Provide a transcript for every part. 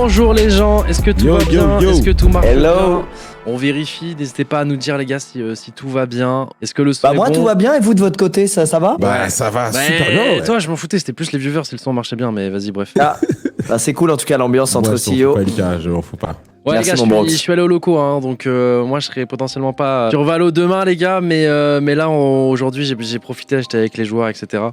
Bonjour les gens, est-ce que tout va bien? Est-ce que tout marche bien? On vérifie, n'hésitez pas à nous dire les gars si tout va bien. Est-ce que le son est moi bon? tout va bien et vous de votre côté ça va? Bah ça va super bien. Ouais. Toi je m'en foutais, c'était plus les viewers si le son marchait bien, mais vas-y bref. Bah, c'est cool en tout cas l'ambiance entre CEO. Je m'en fous pas. Ouais Merci, les gars, je suis allé au locaux, hein, donc moi je serai potentiellement pas sur Valo demain les gars, mais là aujourd'hui j'ai profité, j'étais avec les joueurs etc.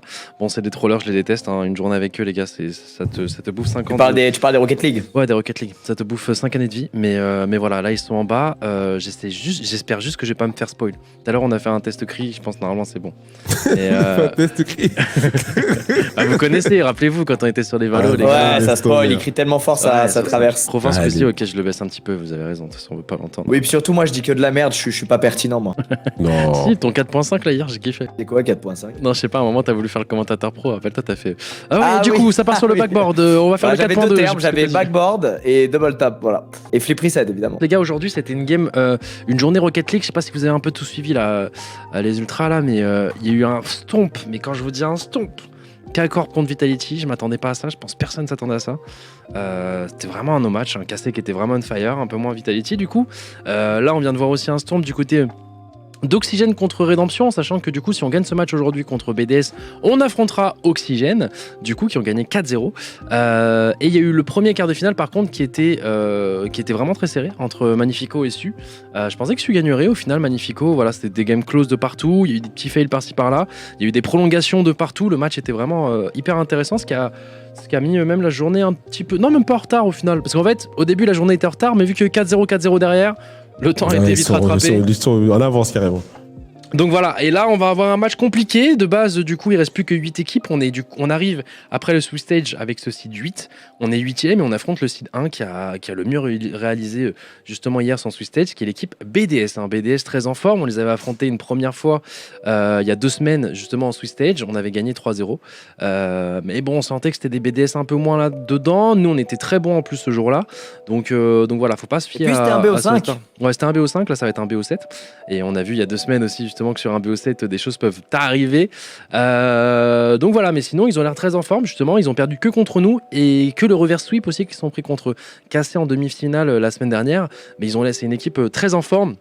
Bon c'est des trollers, je les déteste, hein. Une journée avec eux les gars, ça te bouffe 5 ans. Tu parles des Rocket League? Ouais des Rocket League, ça te bouffe 5 années de vie, mais voilà là ils sont en bas, j'espère juste que je vais pas me faire spoil. Tout à l'heure on a fait un test cri, je pense normalement c'est bon. Test cri. Bah, vous connaissez, rappelez-vous quand on était sur les Valo les gars. Ouais ça spoil, il crie tellement fort ça traverse. Province Squeezie, ok je le baisse un petit peu, vous avez raison, de toute façon on veut pas l'entendre. Oui puis surtout moi je dis que de la merde, je suis pas pertinent moi. Non. Si, ton 4.5 là hier j'ai kiffé. C'est quoi 4.5? Non je sais pas, à un moment t'as voulu faire le commentateur pro, rappelle-toi t'as fait... du coup ça part sur le backboard, on va faire le 4.2. J'avais deux termes, j'avais backboard et double tap, voilà. Et flip reset évidemment. Les gars aujourd'hui c'était une game, une journée Rocket League, je sais pas si vous avez un peu tout suivi là, les ultras là, mais il y a eu un stomp, mais quand je vous dis un stomp, K-Corp contre Vitality, je m'attendais pas à ça, je pense personne s'attendait à ça. C'était vraiment un no match, un cassé qui était vraiment on fire, un peu moins Vitality du coup. Là on vient de voir aussi un stomp du côté d'Oxygène contre Rédemption, sachant que du coup si on gagne ce match aujourd'hui contre BDS, on affrontera Oxygène, du coup qui ont gagné 4-0. Et il y a eu le premier quart de finale par contre qui était vraiment très serré entre Magnifico et Su. Je pensais que Su gagnerait, au final Magnifico, voilà, c'était des games close de partout, il y a eu des petits fails par-ci par-là, il y a eu des prolongations de partout, le match était vraiment hyper intéressant, ce qui a mis même la journée un petit peu, non même pas en retard au final, parce qu'en fait au début la journée était en retard, mais vu que 4-0 derrière, le temps a été vite rattrapé. Ils sont en avance carrément. Donc voilà, et là on va avoir un match compliqué. De base, du coup, il reste plus que 8 équipes. On arrive après le Swiss Stage avec ce seed 8. On est 8ème et on affronte le seed 1 qui a le mieux réalisé justement hier son Swiss Stage, qui est l'équipe BDS. BDS très en forme. On les avait affrontés une première fois il y a 2 semaines justement en Swiss Stage. On avait gagné 3-0. Mais bon, on sentait que c'était des BDS un peu moins là-dedans. Nous, on était très bons en plus ce jour-là. Donc voilà, faut pas se fier et puis c'était un BO5. Ouais, c'était un BO5. Là, ça va être un BO7. Et on a vu il y a 2 semaines aussi justement que sur un BO7 des choses peuvent arriver, donc voilà, mais sinon ils ont l'air très en forme justement, ils ont perdu que contre nous et que le reverse sweep aussi qui sont pris contre Cassé en demi-finale la semaine dernière, mais ils ont laissé une équipe très en forme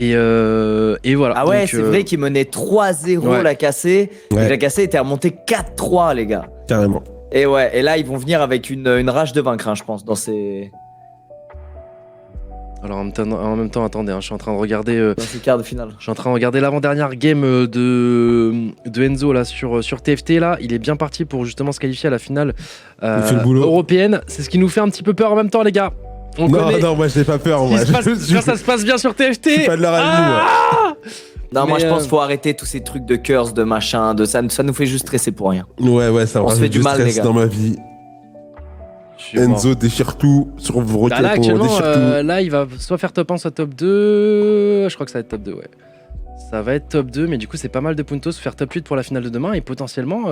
et voilà. Ah ouais, c'est vrai qu'ils menaient 3-0 la Cassé, et la Cassé était remontée 4-3 les gars. Carrément. Et ouais, et là ils vont venir avec une rage de vaincre, hein, je pense, dans ces... Alors en même temps, attendez, je suis en train de regarder. Dans ce quart de finale. Je suis en train de regarder l'avant-dernière game de Enzo là sur TFT là. Il est bien parti pour justement se qualifier à la finale européenne. C'est ce qui nous fait un petit peu peur en même temps, les gars. Non, moi j'ai pas peur. Quand ça se passe bien sur TFT. Je suis pas de leur avis, moi. Non, moi je pense qu'il faut arrêter tous ces trucs de curse, de machin, de ça nous fait juste stresser pour rien. Ouais, ça on se fait du mal, les gars. Dans ma vie. Enzo déchire tout sur vos requêtes. Là, actuellement, déchire tout. Là, il va soit faire top 1, soit top 2. Je crois que ça va être top 2, ouais. Ça va être top 2, mais du coup, c'est pas mal de puntos. Faire top 8 pour la finale de demain et potentiellement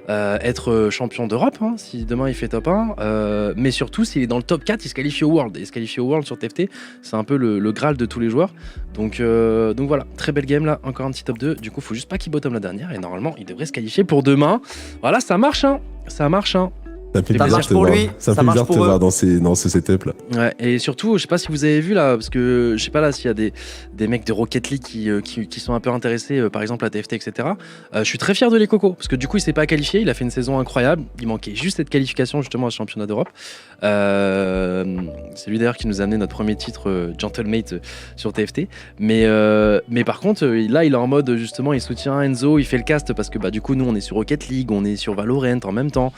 être champion d'Europe, hein, si demain il fait top 1. Mais surtout, s'il est dans le top 4, il se qualifie au World. Et se qualifier au World sur TFT, c'est un peu le Graal de tous les joueurs. Donc voilà, très belle game là. Encore un petit top 2. Du coup, faut juste pas qu'il bottom la dernière. Et normalement, il devrait se qualifier pour demain. Voilà, ça marche, hein. Ça marche, hein. Ça marche pour lui, ça fait bizarre de te voir dans ce setup là. Ouais, et surtout, je sais pas si vous avez vu là, parce que je sais pas là s'il y a des mecs de Rocket League qui sont un peu intéressés, par exemple à TFT, etc. Je suis très fier de les Coco, parce que du coup il s'est pas qualifié, il a fait une saison incroyable, il manquait juste cette qualification justement au championnat d'Europe. C'est lui d'ailleurs qui nous a amené notre premier titre Gentlemate sur TFT. Mais par contre, là il est en mode justement, il soutient Enzo, il fait le cast parce que du coup nous on est sur Rocket League, on est sur Valorant en même temps.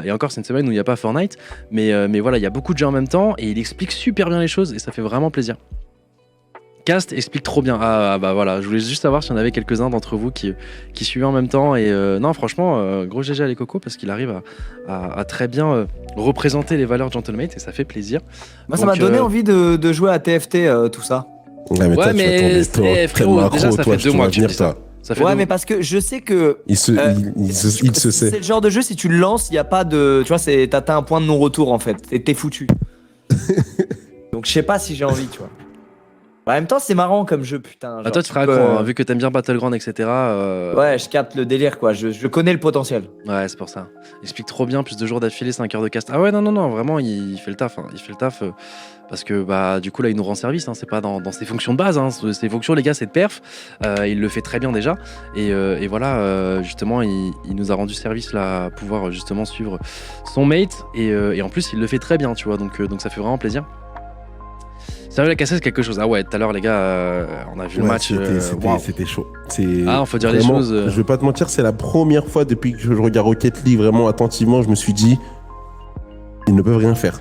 Et encore, c'est une semaine où il n'y a pas Fortnite, mais voilà, il y a beaucoup de jeux en même temps et il explique super bien les choses et ça fait vraiment plaisir. Cast explique trop bien. Voilà, je voulais juste savoir s'il y en avait quelques-uns d'entre vous qui suivaient en même temps. Et non, franchement, gros GG à les cocos parce qu'il arrive à très bien représenter les valeurs Gentlemate et ça fait plaisir. Moi, ça m'a donné envie de jouer à TFT, tout ça. Ouais, mais frérot, déjà ça fait 2 mois que tu dis ça. Ouais, mais parce que je sais que il se sait. C'est le genre de jeu, si tu le lances, il y a pas de, tu vois, t'atteins un point de non-retour en fait, t'es foutu. Donc je sais pas si j'ai envie, tu vois. En même temps, c'est marrant comme jeu, putain. Toi, tu seras accro, hein, vu que t'aimes bien Battleground, etc. Ouais, je capte le délire, quoi. Je connais le potentiel. Ouais, c'est pour ça. Il explique trop bien, plus de jours d'affilée, 5 heures de cast. Ah ouais, non, vraiment, il fait le taf. Hein. Il fait le taf parce que, bah, du coup, là, il nous rend service. Hein. C'est pas dans ses fonctions de base. Hein. Ses fonctions, les gars, c'est de perf. Il le fait très bien déjà. Et voilà, justement, il nous a rendu service là, à pouvoir justement suivre son mate. Et en plus, il le fait très bien, tu vois. Donc ça fait vraiment plaisir. Sérieux, la cassette, c'est quelque chose. Ah ouais, tout à l'heure, les gars, on a vu le match. C'était chaud. Faut dire vraiment, les choses. Je vais pas te mentir, c'est la première fois depuis que je regarde Rocket League vraiment attentivement, je me suis dit, ils ne peuvent rien faire.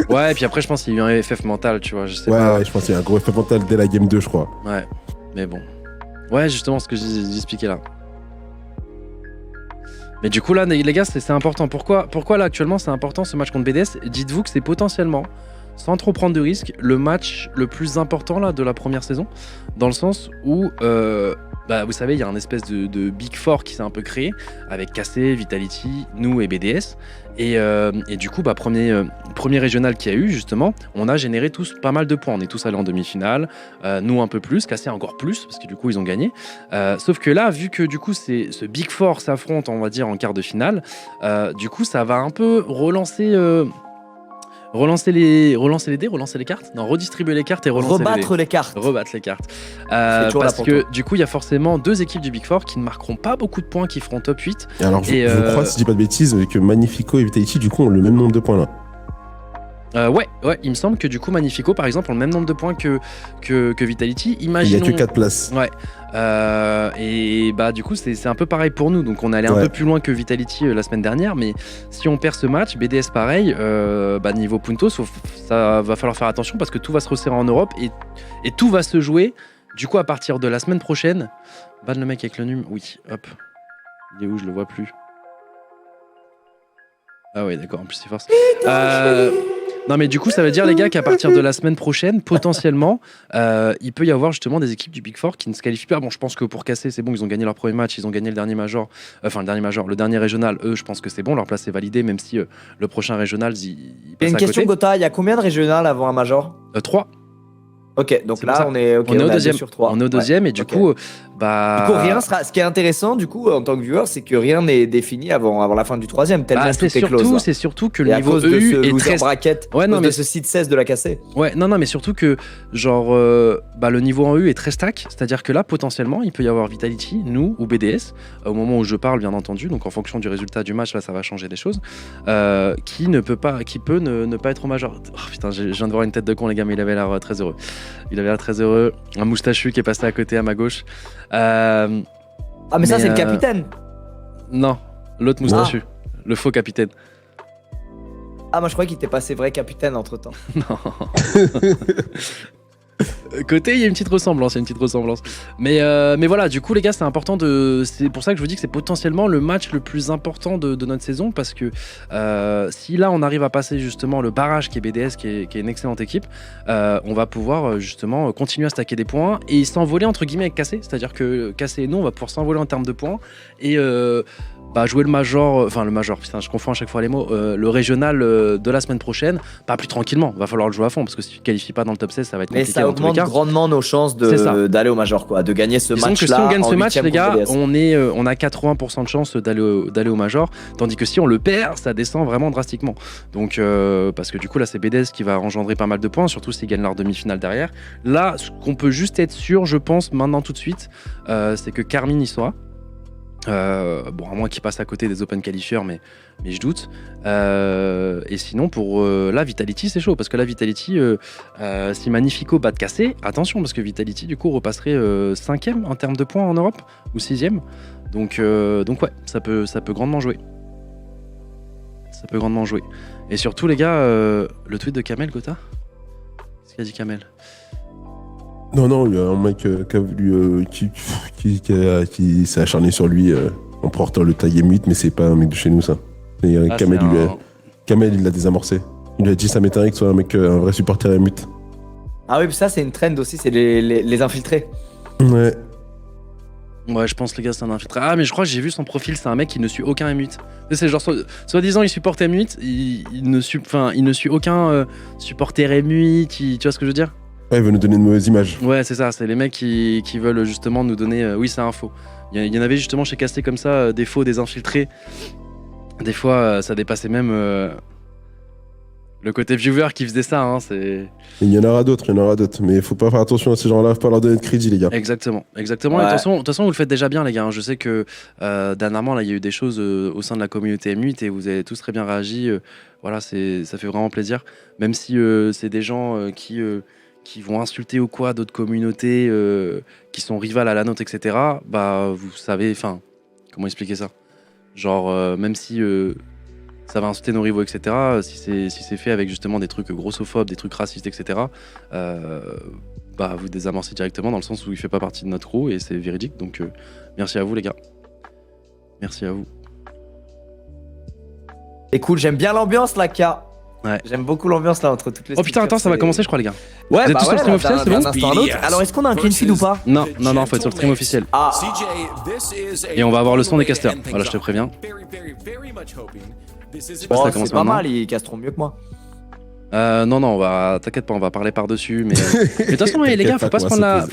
Ouais, et puis après, je pense qu'il y a eu un FF mental, tu vois. Je sais pas. Ouais, je pense qu'il y a un gros FF mental dès la game 2, je crois. Ouais, mais bon. Ouais, justement, ce que j'expliquais là. Mais du coup, là, les gars, c'est important. Pourquoi là, actuellement, c'est important ce match contre BDS? Dites-vous que c'est potentiellement, sans trop prendre de risques, le match le plus important là de la première saison, dans le sens où vous savez, il y a un espèce de Big Four qui s'est un peu créé avec KC, Vitality, nous et BDS. Et du coup, premier régional qu'il y a eu, justement, on a généré tous pas mal de points. On est tous allés en demi-finale, nous un peu plus, KC encore plus, parce que du coup, ils ont gagné. Sauf que là, vu que du coup, ce Big Four s'affronte, on va dire, en quart de finale, du coup, ça va un peu relancer les cartes, non, redistribuer les cartes et rebattre les cartes. Rebattre les cartes. Parce que du coup, il y a forcément 2 équipes du Big Four qui ne marqueront pas beaucoup de points, qui feront top 8. Et alors, je crois, si je dis pas de bêtises, que Magnifico et Vitality, du coup, ont le même nombre de points là. Ouais, il me semble que du coup Magnifico par exemple ont le même nombre de points que Vitality. Imaginons... Il n'y a que 4 places. Ouais. Et bah du coup c'est un peu pareil pour nous. Donc on est allé un peu plus loin que Vitality la semaine dernière. Mais si on perd ce match, BDS pareil, niveau Puntos, ça va falloir faire attention parce que tout va se resserrer en Europe et tout va se jouer. Du coup à partir de la semaine prochaine, ban le mec avec le num. Oui, hop. Il est où? Je le vois plus. Ah ouais d'accord, en plus c'est force. Non mais du coup ça veut dire les gars qu'à partir de la semaine prochaine potentiellement il peut y avoir justement des équipes du Big Four qui ne se qualifient pas. Bon je pense que pour casser c'est bon, ils ont gagné leur premier match, ils ont gagné le dernier major, le dernier régional, eux je pense que c'est bon, leur place est validée même si le prochain régional ils passent à côté. Il y a une question Gotha, il y a combien de régionales avant un major? 3. Ok, donc là on est au deuxième sur 3. On est au deuxième et du coup rien sera. Ce qui est intéressant du coup en tant que viewer, c'est que rien n'est défini avant la fin du troisième. Tellement tout est close. C'est surtout que le niveau EU est très bracket. Ouais, non mais ce site 16 de la cassée. Ouais, non mais surtout que genre le niveau en EU est très stack, c'est-à-dire que là potentiellement il peut y avoir Vitality, nous ou BDS au moment où je parle bien entendu. Donc en fonction du résultat du match là, ça va changer des choses. Qui peut ne pas être au major. Oh, putain, je viens de voir une tête de con les gars, mais il avait l'air très heureux. Un moustachu qui est passé à côté à ma gauche. Mais ça c'est le capitaine. Non, l'autre moustachu, le faux capitaine. Ah moi je croyais qu'il était passé vrai capitaine entre temps. Non. Côté, il y a une petite ressemblance, Mais voilà, du coup, les gars, c'est important c'est pour ça que je vous dis que c'est potentiellement le match le plus important de notre saison parce que si là on arrive à passer justement le barrage qui est BDS, qui est une excellente équipe, on va pouvoir justement continuer à stacker des points et s'envoler entre guillemets avec KC, c'est-à-dire que KC et nous, on va pouvoir s'envoler en termes de points et jouer le major, putain, je confonds à chaque fois les mots, le régional de la semaine prochaine, pas plus tranquillement, va falloir le jouer à fond parce que si tu ne qualifies pas dans le top 16, ça va être compliqué. Mais ça augmente grandement nos chances d'aller au major, quoi, de gagner ce match-là. Si on gagne ce match, les gars, on a 80% de chances d'aller au major, tandis que si on le perd, ça descend vraiment drastiquement. Donc, parce que du coup, là, c'est BDS qui va engendrer pas mal de points, surtout s'ils gagnent leur demi-finale derrière. Là, ce qu'on peut juste être sûr, je pense, maintenant tout de suite, c'est que Carmine y sera. À moins qu'il passe à côté des open qualifiers, mais je doute. Et sinon, pour la Vitality, c'est chaud parce que la Vitality, si Magnifico bat de casser, attention parce que Vitality du coup repasserait 5ème en termes de points en Europe ou 6ème. Donc ouais, ça peut grandement jouer. Et surtout, les gars, le tweet de Kamel, Gotha, qu'est-ce qu'a dit Kamel? Non, il y a un mec qui a voulu, qui s'est acharné sur lui en portant le taille M8, mais c'est pas un mec de chez nous, ça. Et, Kamel, il l'a désamorcé. Il lui a dit ça m'étonnerait que ce soit un vrai supporter M8. Ah oui, ça c'est une trend aussi, c'est les infiltrés. Ouais. Ouais, je pense les gars, c'est un infiltré. Ah, mais je crois que j'ai vu son profil, c'est un mec qui ne suit aucun M8. C'est genre, soi-disant, il supporte M8, il ne suit aucun supporter M8, tu vois ce que je veux dire? Ouais, il veut nous donner une mauvaise image. Ouais, c'est ça, c'est les mecs qui veulent justement nous donner. Oui, c'est un faux. Il y en avait justement chez Casté comme ça, des faux, des infiltrés. Des fois, ça dépassait même le côté viewer qui faisait ça. Hein, c'est... Il y en aura d'autres, mais il faut pas faire attention à ces gens-là, faut pas leur donner de crédit, les gars. Exactement. Ouais. Et de toute façon, vous le faites déjà bien, les gars. Hein. Je sais que dernièrement, là, il y a eu des choses au sein de la communauté M8 et vous avez tous très bien réagi. Voilà, ça fait vraiment plaisir. Même si c'est des gens qui vont insulter ou quoi d'autres communautés qui sont rivales à la nôtre, etc. Bah, vous savez, enfin, comment expliquer ça ? Genre, même si ça va insulter nos rivaux, etc., si c'est fait avec justement des trucs grossophobes, des trucs racistes, etc., bah, vous désamorcez directement dans le sens où il fait pas partie de notre crew et c'est véridique. Donc, merci à vous, les gars. Merci à vous. C'est cool, j'aime bien l'ambiance là, K. Ouais. J'aime beaucoup l'ambiance là entre toutes les. Oh putain, attends, ça va commencer, je crois, les gars. Ouais, Vous êtes bah tous sur le stream officiel, c'est bon d'un instant à l'autre. Alors, est-ce qu'on a un clean feed ou pas? Non, faut être sur le stream officiel. Ah, Et on va avoir le son des casters. Voilà, je te préviens. bon, ça commence c'est pas maintenant. mal, ils casteront mieux que moi. Non, t'inquiète pas, on va parler par-dessus. Mais de toute façon, les gars, faut pas se prendre la.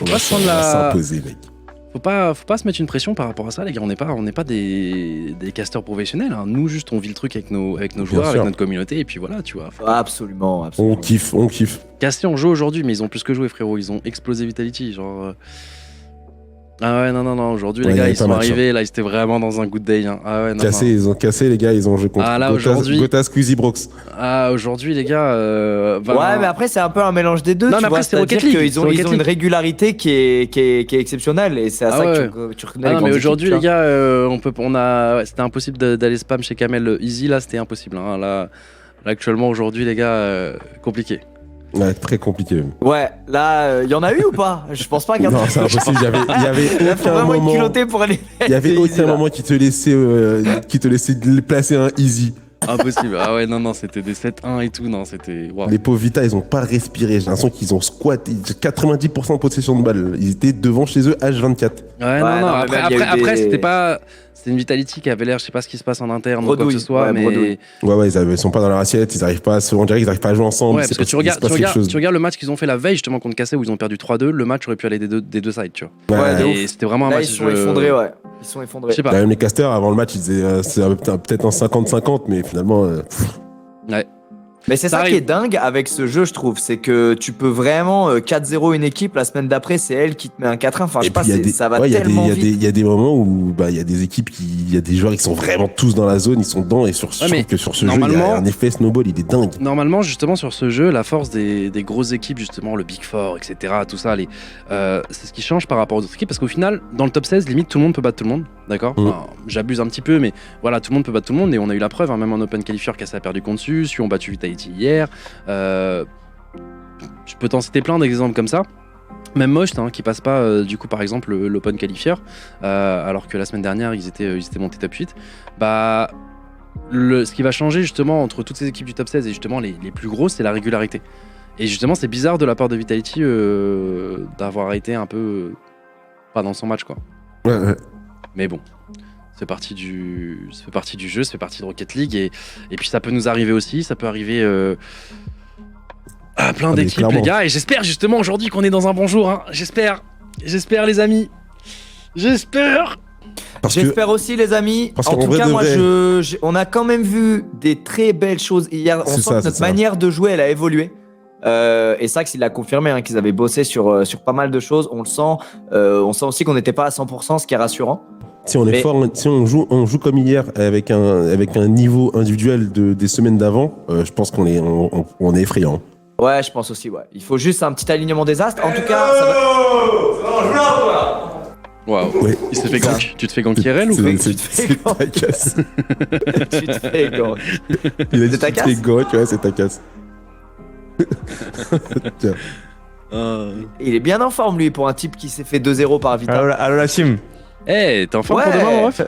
s'imposer, mec. Faut pas se mettre une pression par rapport à ça, les gars. On n'est pas des casteurs professionnels. Hein. Nous, juste, on vit le truc avec nos joueurs, avec notre communauté, et puis voilà, tu vois. Absolument. On kiffe. Casté, on joue aujourd'hui, mais ils ont plus que joué, frérot. Ils ont explosé Vitality, genre. Ah ouais, non, aujourd'hui, les gars, ils sont arrivés, là, ils étaient vraiment dans un good day. Hein. Ah ouais, Ils ont cassé, les gars, ils ont joué contre Gotha, Squeezy, Brox. Ah, aujourd'hui, les gars. Ouais, mais après, c'est un peu un mélange des deux. Non, tu mais vois, après, c'est Rocket League. ils ont une régularité qui est exceptionnelle et c'est à ça que tu reconnais. Ah non, mais aujourd'hui, les gars, c'était impossible d'aller spam chez Kamel Easy, là, c'était impossible. Hein. Là, actuellement, aujourd'hui, les gars, compliqué. Ouais, très compliqué. Ouais, là, il y en a eu ou pas? Je pense pas qu'il y en a. Non, c'est impossible. Il y avait aucun moment. Il y avait aucun moment qui te laissait placer un easy. Impossible. Ah ouais, non, c'était des 7-1 et tout. Non, c'était. Wow. Les pauvres Vita, ils ont pas respiré. J'ai l'impression qu'ils ont squatté 90% de possession de balle. Ils étaient devant chez eux H24. Ouais, non. Après, c'était pas. C'est une Vitality qui avait l'air, je sais pas ce qui se passe en interne ou quoi que ce soit, mais. Ouais, ils sont pas dans leur assiette, ils arrivent pas on dirait qu'ils arrivent pas à jouer ensemble. Ouais, parce que tu regardes le match qu'ils ont fait la veille justement contre Cassé où ils ont perdu 3-2, le match aurait pu aller des deux sides, tu vois. Ouais, et c'était vraiment un match. Ils sont effondrés, ouais. Ils sont effondrés. Je sais pas. Même les casters, avant le match, ils disaient c'est peut-être un 50-50, mais finalement. Ouais. Mais c'est ça qui est dingue avec ce jeu, je trouve. C'est que tu peux vraiment 4-0 une équipe, la semaine d'après, c'est elle qui te met un 4-1. Enfin, je sais pas, ça va tellement vite. Il y a des moments où il y a des équipes, il y a des joueurs qui sont vraiment tous dans la zone, ils sont dedans. Et je trouve que sur ce jeu, il y a un effet snowball, il est dingue. Normalement, justement, sur ce jeu, la force des grosses équipes, justement, le Big Four, etc., tout ça, c'est ce qui change par rapport aux autres équipes. Parce qu'au final, dans le top 16, limite, tout le monde peut battre tout le monde. D'accord. Alors, j'abuse un petit peu, mais voilà, tout le monde peut battre tout le monde. Et on a eu la preuve, hein, même en Open Qualifier, Cassé a perdu contre Sus, ont battu Vitality hier. Je peux t'en citer plein d'exemples comme ça. Même Most qui passe pas du coup par exemple l'Open Qualifier alors que la semaine dernière ils étaient montés top 8. Bah ce qui va changer justement entre toutes ces équipes du top 16 et justement les plus grosses, c'est la régularité. Et justement c'est bizarre de la part de Vitality d'avoir été un peu pas dans son match quoi. Ouais. Mais bon, ça fait partie du jeu, ça fait partie de Rocket League et puis ça peut nous arriver aussi, ça peut arriver à plein d'équipes les gars, et j'espère justement aujourd'hui qu'on est dans un bon jour, hein. J'espère les amis, j'espère aussi les amis. En tout cas, moi, on a quand même vu des très belles choses hier. On sent que notre manière de jouer, elle a évolué. Et Sax, il l'a confirmé, hein, qu'ils avaient bossé sur pas mal de choses. On le sent. On sent aussi qu'on n'était pas à 100%, ce qui est rassurant. Si on est fort, si on joue comme hier avec un niveau individuel des semaines d'avant, je pense qu'on est effrayant. Ouais, je pense aussi, ouais. Il faut juste un petit alignement des astres. En tout cas, ça va. Waouh. Ouais. Il s'est fait gank. Tu te fais gank IRL ou quoi? C'est ta casse. Tu te fais gank. Il a dit tu te fais gank, ouais, c'est ta casse. Tiens. Il est bien en forme, lui, pour un type qui s'est fait 2-0 par Vita. Allo la team. Hey, t'es en forme pour demain, mon ref?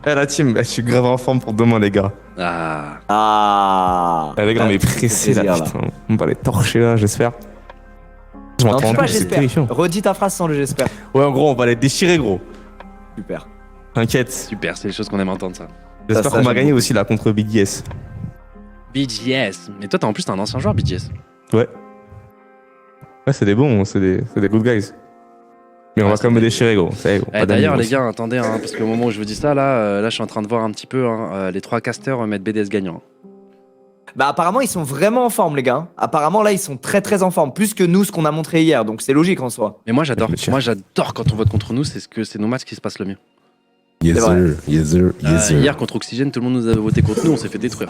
La team, je suis grave en forme pour demain, les gars. Les gars, on est pressés là, putain. On va les torcher là, j'espère. Je m'entends pas, j'espère. Redis ta phrase sans le j'espère. Ouais, en gros, on va les déchirer, gros. Super. T'inquiète. Super, c'est les choses qu'on aime entendre, ça. J'espère qu'on va gagner aussi là contre BGS. BGS. Mais toi, en plus, t'es un ancien joueur, BGS. Ouais. Ouais, c'est des bons, c'est des good guys. Mais on va quand même me déchirer, gros. D'ailleurs, les gars, attendez, hein, parce qu'au moment où je vous dis ça, là, je suis en train de voir un petit peu les 3 casters mettre BDS gagnant. Bah apparemment ils sont vraiment en forme les gars. Apparemment là ils sont très très en forme, plus que nous ce qu'on a montré hier, donc c'est logique en soi. Mais moi j'adore quand on vote contre nous, c'est nos matchs qui se passent le mieux. Yes sir. Hier contre Oxygène, tout le monde nous a voté contre nous, on s'est fait détruire.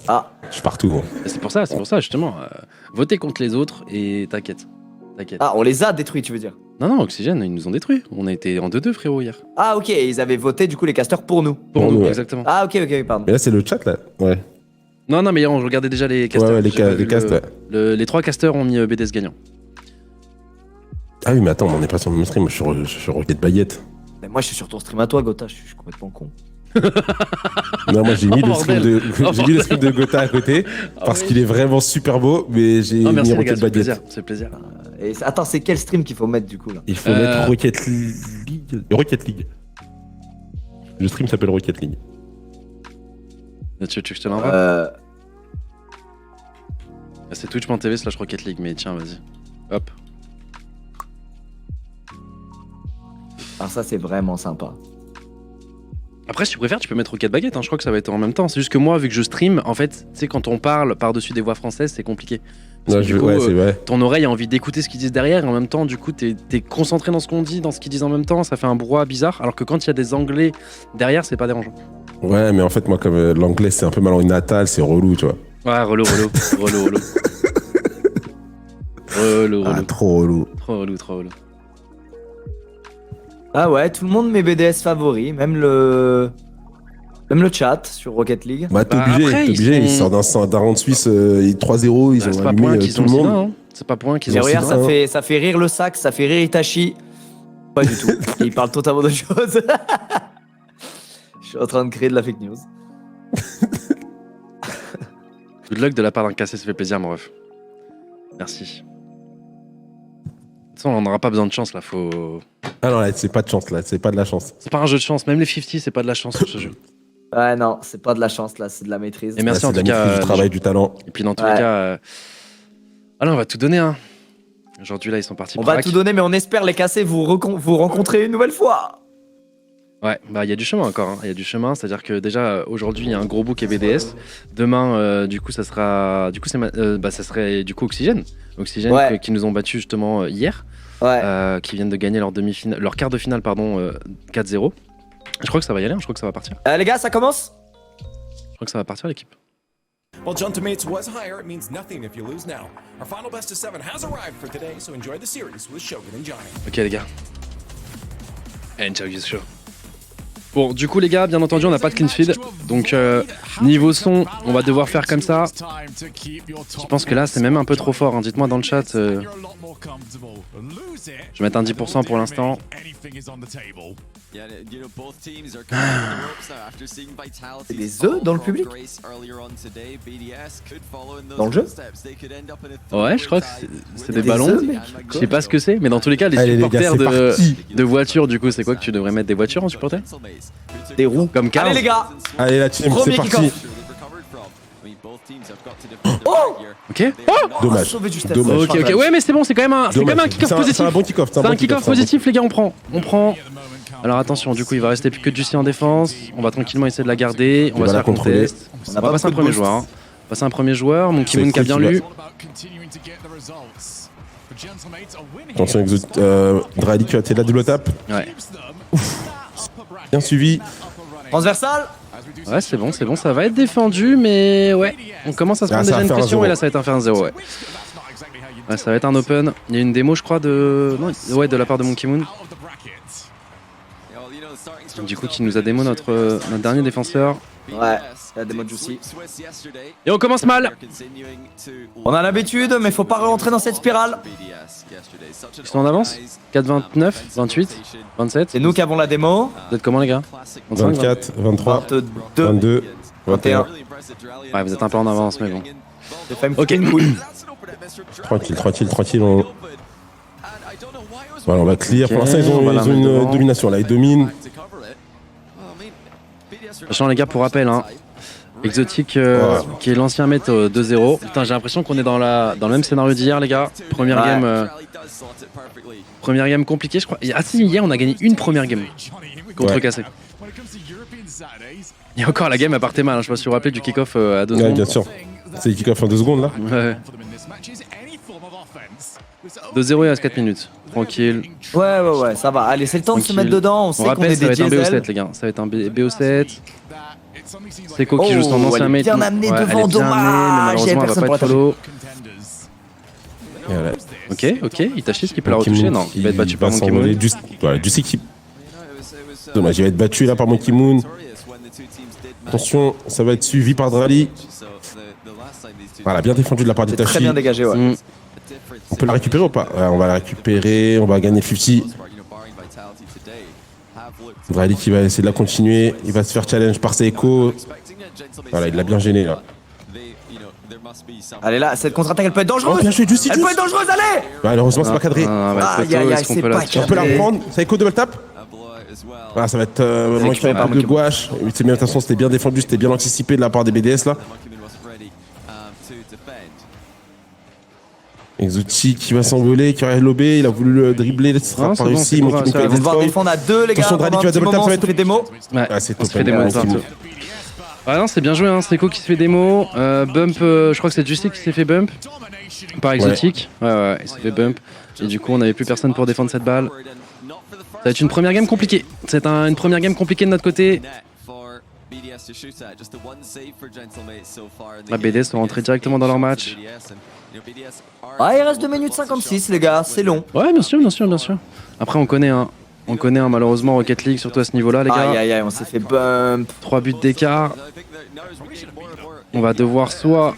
Ah. Je suis partout gros. C'est pour ça justement. Votez contre les autres et t'inquiète. Ah on les a détruits tu veux dire? Non, Oxygène, ils nous ont détruits. On a été en 2-2 frérot hier. Ah ok, ils avaient voté du coup les casters pour nous. Pour nous, ouais. exactement. Ah ok, pardon. Mais là c'est le chat là. Ouais. Non, mais on regardait déjà les casters. Ouais, les casters. Les 3 casters ont mis BDS gagnant. Ah oui, mais attends, on n'est pas sur le même stream, je suis sur Rocket Baguette. Mais moi je suis sur ton stream à toi Gotha, je suis complètement con. Non, moi j'ai mis le stream de Gotha à côté parce qu'il est vraiment super beau, mais j'ai mis Rocket Baguette. C'est plaisir. Attends, c'est quel stream qu'il faut mettre du coup là? Il faut mettre Rocket League. Rocket League. Le stream s'appelle Rocket League. Tu veux que je te l'envoie? C'est twitch.tv/Rocket League, mais tiens, vas-y. Hop. Alors ça c'est vraiment sympa. Après, si tu préfères, tu peux mettre Rocket Baguette, hein. Je crois que ça va être en même temps. C'est juste que moi, vu que je stream, en fait, tu sais, quand on parle par-dessus des voix françaises, c'est compliqué. Parce que, du coup, c'est vrai. ton oreille a envie d'écouter ce qu'ils disent derrière, et en même temps, du coup, t'es concentré dans ce qu'on dit, dans ce qu'ils disent en même temps, ça fait un brouhaha bizarre. Alors que quand il y a des anglais derrière, c'est pas dérangeant. Ouais, mais en fait, moi, comme l'anglais, c'est un peu ma langue natale, c'est relou, tu vois. Ouais, relou. relou. Ah, trop relou. Trop relou. Ah ouais, tout le monde met BDS favori, même le chat sur Rocket League. Bah, t'es obligé, ils sortent d'un round suisse 3-0, ils ont allumé tout le monde. C'est pas pour rien qu'ils ont regarde, ça fait rire le sac, ça fait rire Itachi. Pas du tout. Il parle totalement d'autre chose. Je suis en train de créer de la fake news. Good luck de la part d'un cassé, ça fait plaisir, mon ref. Merci. De toute façon, on n'aura pas besoin de chance là, faut. Ah non, là, c'est pas de chance, là, c'est pas de la chance. C'est pas un jeu de chance, même les 50, c'est pas de la chance sur ce jeu. Ouais, non, c'est pas de la chance là, c'est de la maîtrise. Et merci là, en tout cas. Du travail, du talent. Et puis dans tous les cas. Ah non, on va tout donner, hein. Aujourd'hui, là, ils sont partis. On va tout donner, mais on espère les casser, vous rencontrer une nouvelle fois. Ouais, bah il y a du chemin encore, hein. Il y a du chemin, c'est-à-dire que déjà aujourd'hui il y a un gros book et BDS. Demain, du coup ça sera, ça serait du coup Oxygène, ouais. Qui nous ont battu justement hier, ouais. qui viennent de gagner leur quart de finale 4-0. Je crois que ça va y aller, je crois que ça va partir. Les gars, ça commence. Je crois que ça va partir l'équipe. While Juntimates was higher, it means nothing if you lose now. Our final best of 7 has arrived for today, so enjoy the series with Shogun and Johnny. Ok les gars. Enjoy the show. Bon, du coup les gars, bien entendu, on n'a pas de clean feed, donc niveau son, on va devoir faire comme ça. Je pense que là, c'est même un peu trop fort, hein. Dites-moi dans le chat. Je vais mettre un 10% pour l'instant. C'est des œufs dans le public? Dans le jeu? Ouais, je crois que c'est des ballons. Œufs, mec. Je sais pas ce que c'est, mais dans tous les cas, les supporters de voitures, du coup, c'est quoi que tu devrais mettre des voitures en supporter? Des roues. Comme Cars. Allez les gars. Allez la team, c'est parti. Oh. Ok. Dommage. Sauvé juste Dommage. Ok, ouais, mais c'est bon, c'est quand même un kick-off positif. C'est un bon kick-off. C'est un kick-off positif, les gars, on prend. Alors attention, du coup, il va rester plus que Juicy en défense. On va tranquillement essayer de la garder. On va se faire contrôler. contest. On va passer un premier joueur. Hein. Passer un premier joueur. Mon Kimoun qui a bien lu. Attention, Drali qui a été la double tape. Ouais. Bien suivi. Transversal. Ouais, c'est bon, ça va être défendu, mais ouais. On commence à se prendre déjà une pression et là, ça va être un 0, ouais. Ouais, ça va être un open. Il y a une démo, je crois, de la part de Monkey Moon. Du coup, qui nous a démo notre dernier défenseur. Ouais, la démo de Juicy. Et on commence mal. On a l'habitude, mais faut pas rentrer dans cette spirale. Ils sont en avance 4, 29, 28, 27. C'est nous qui avons la démo. Vous êtes comment, les gars 24, 23, 22, 22, 21. Ouais, vous êtes un peu en avance, mais bon. J'ai fait Ok. une couille. Tranquille. Voilà, on va clear. Pour l'instant, ils ont une domination. Là, ils dominent. Attention, les gars, pour rappel, hein. Exotique qui est l'ancien maître 2-0. Putain, j'ai l'impression qu'on est dans le même scénario d'hier, les gars. Première game compliquée, je crois. Ah si, hier on a gagné une première game contre Cassé. Et encore la game, elle partait mal. Hein. Je sais pas si vous vous rappelez du kick-off à 2 secondes. Ouais, bien sûr. C'est le kick-off en 2 secondes là. Ouais. 2-0 et à 4 minutes. Tranquille. Ouais, ça va. Allez, c'est le temps de se mettre dedans. On sait qu'on est ça va des être un diesel. BO7, les gars. Ça va être un BO7. Seco qui joue son ancien mec. Bien amené devant, elle est bien dommage. amenée, mais malheureusement, elle va pas être follow. Voilà. Ok. Itachi, est-ce qu'il peut la retoucher? Non, il va être battu par Monkey Moon. Voilà, du qui. Dommage, il va être battu là par Monkey Moon. Attention, ça va être suivi par Drali. Voilà, bien défendu de la part d'Itachi. Très bien dégagé, ouais. On peut la récupérer ou pas? Ouais, on va la récupérer, on va gagner 50. Drali qui va essayer de la continuer, il va se faire challenge par Seiko. Voilà, il l'a bien gêné là. Allez là, cette contre-attaque elle peut être dangereuse. Bien joué, Juicy. Elle peut être dangereuse, allez. Malheureusement, c'est pas cadré. Aïe, c'est pas On peut la reprendre. Seiko double tap. Voilà, ça va être récupéré par de gouache. C'est bien, de toute façon, c'était bien défendu, c'était bien anticipé de la part des BDS là. Exotique qui va s'envoler, qui va lobé, il a voulu le dribbler, ce sera pas réussi. On va devoir défendre à 2 les gars. Attention, Drali qui va double tap, ça va être fait démo. Ouais, c'est on se fait démo partout. Ah non, c'est bien joué, hein. Seco qui se fait démo. Bump, je crois que c'est Juicy qui s'est fait bump par Exotique. Ouais, il s'est fait bump. Et du coup, on n'avait plus personne pour défendre cette balle. Ça va être une première game compliquée. C'est une première game compliquée de notre côté. La BDS sont rentrés directement dans leur match. Ah, il reste 2 minutes 56 les gars, c'est long. Ouais, bien sûr. Après, on connaît malheureusement Rocket League, surtout à ce niveau-là, les gars. Aïe, on s'est fait bump. 3 buts d'écart. On va devoir soit...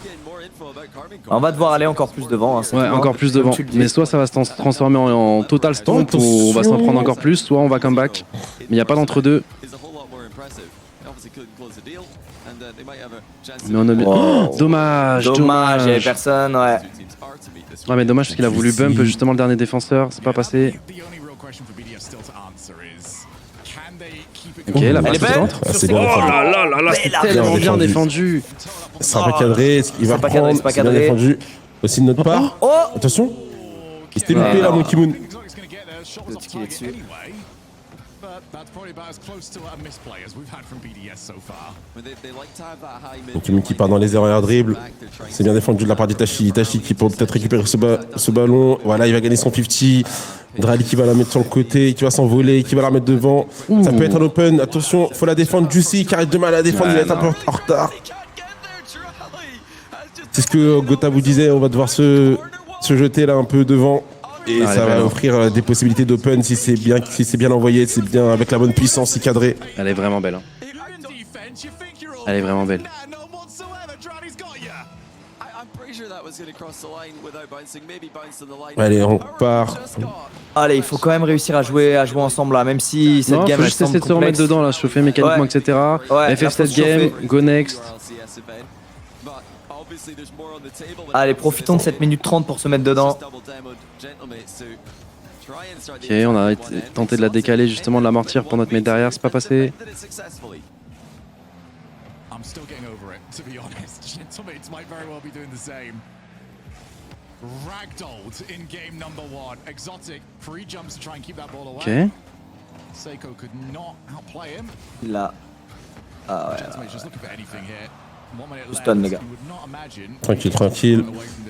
On va devoir aller encore plus devant. Hein, ouais, encore plus devant. Mais soit ça va se transformer en total stomp, ou on va s'en prendre encore plus, soit on va come back. Mais il n'y a pas d'entre-deux. Mais on a... Dommage, il y avait personne, ouais. Ouais, mais dommage parce qu'il a voulu bump justement le dernier défenseur, c'est pas passé. Ok, la passe au centre. C'est bien là, c'est tellement bien défendu. Ça va pas cadrer, il va prendre, c'est bien défendu. Aussi de notre part. Attention, il s'était loupé là, Monkey Moon. Il est dessus. Monkey Moon qui part dans les erreurs dribble. C'est bien défendu de la part d'Itachi. Itachi qui peut peut-être récupérer ce ballon. Voilà, il va gagner son 50. Drali qui va la mettre sur le côté, qui va s'envoler, qui va la mettre devant. Ça peut être un open. Attention, faut la défendre. Juicy qui arrête de mal à la défendre. Il va être un peu en retard. C'est ce que Gotha vous disait. On va devoir se jeter là un peu devant. Et ça va offrir des possibilités d'open si c'est bien envoyé, c'est bien avec la bonne puissance, si cadré. Elle est vraiment belle. Hein. Elle est vraiment belle. Allez, on part. Allez, il faut quand même réussir à jouer ensemble là, même si cette game faut juste essayer de se remettre dedans là, chauffer mécaniquement, etc. FF cette game, go next. Allez, profitons de cette minute 30 pour se mettre dedans. Ok, on a tenté de la décaler justement, de l'amortir pour notre mettre derrière, c'est pas passé. Ok. Là. Ah ouais. Stun les gars. Tranquille.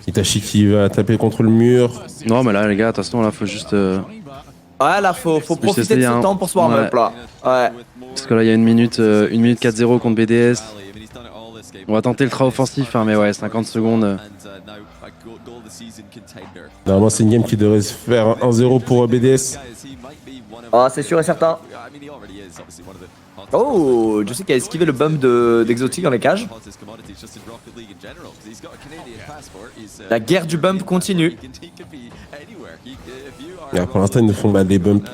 Itachi qui va taper contre le mur. Non mais là les gars, attention là, faut juste... Ouais là, faut profiter de ce temps pour se warm up là. Ouais. Parce que là il y a 1 minute 4-0 contre BDS. On va tenter le tra offensif, hein, mais ouais, 50 secondes. Normalement c'est une game qui devrait se faire 1-0 pour BDS. Ah, c'est sûr et certain. Oh, je sais qu'il a esquivé le bump d'Exotique dans les cages. La guerre du bump continue. Et pour l'instant, ils nous font mal des bumps.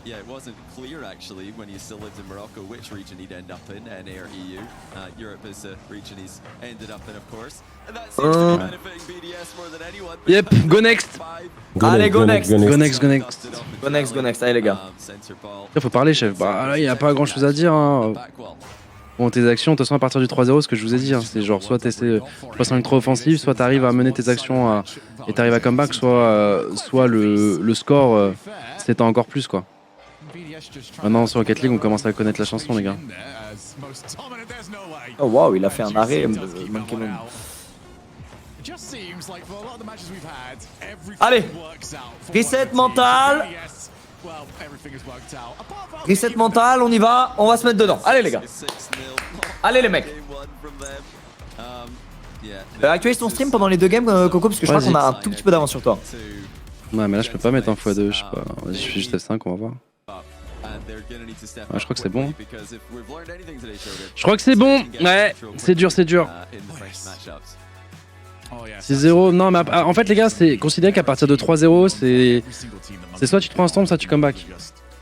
Yeah, it wasn't clear actually when he still lived in Morocco which region he'd end up in, NA or EU. Europe is the region he's ended up in, of course. Yep, go next. Allez, go next. Go next, go next. Go next, allez les gars. Il faut parler, chef. Bah là, il n'y a pas grand chose à dire. Hein. Bon, tes actions, de toute façon, à partir du 3-0, ce que je vous ai dit, hein, c'est genre soit t'essaies 3-5-3 offensif, soit t'arrives à mener tes actions et t'arrives à comeback, soit le score s'étend encore plus, quoi. Maintenant, sur Rocket League, on commence à connaître la chanson, les gars. Oh waouh, il a fait un arrêt. Monkey Moon. Allez, reset mental. Reset mental, on y va, on va se mettre dedans. Allez les gars. Allez les mecs. Actualise ton stream pendant les 2 games, Coco, parce que je crois qu'on a un tout petit peu d'avance sur toi. Ouais, mais là, je peux pas mettre un x2, je sais pas. Vas-y, je fais juste F5, on va voir. Ouais, je crois que c'est bon. Je crois que c'est bon. Ouais, c'est dur, c'est dur. 6-0, non mais en fait les gars, c'est considéré qu'à partir de 3-0, c'est soit tu te prends un stomp, soit tu come back.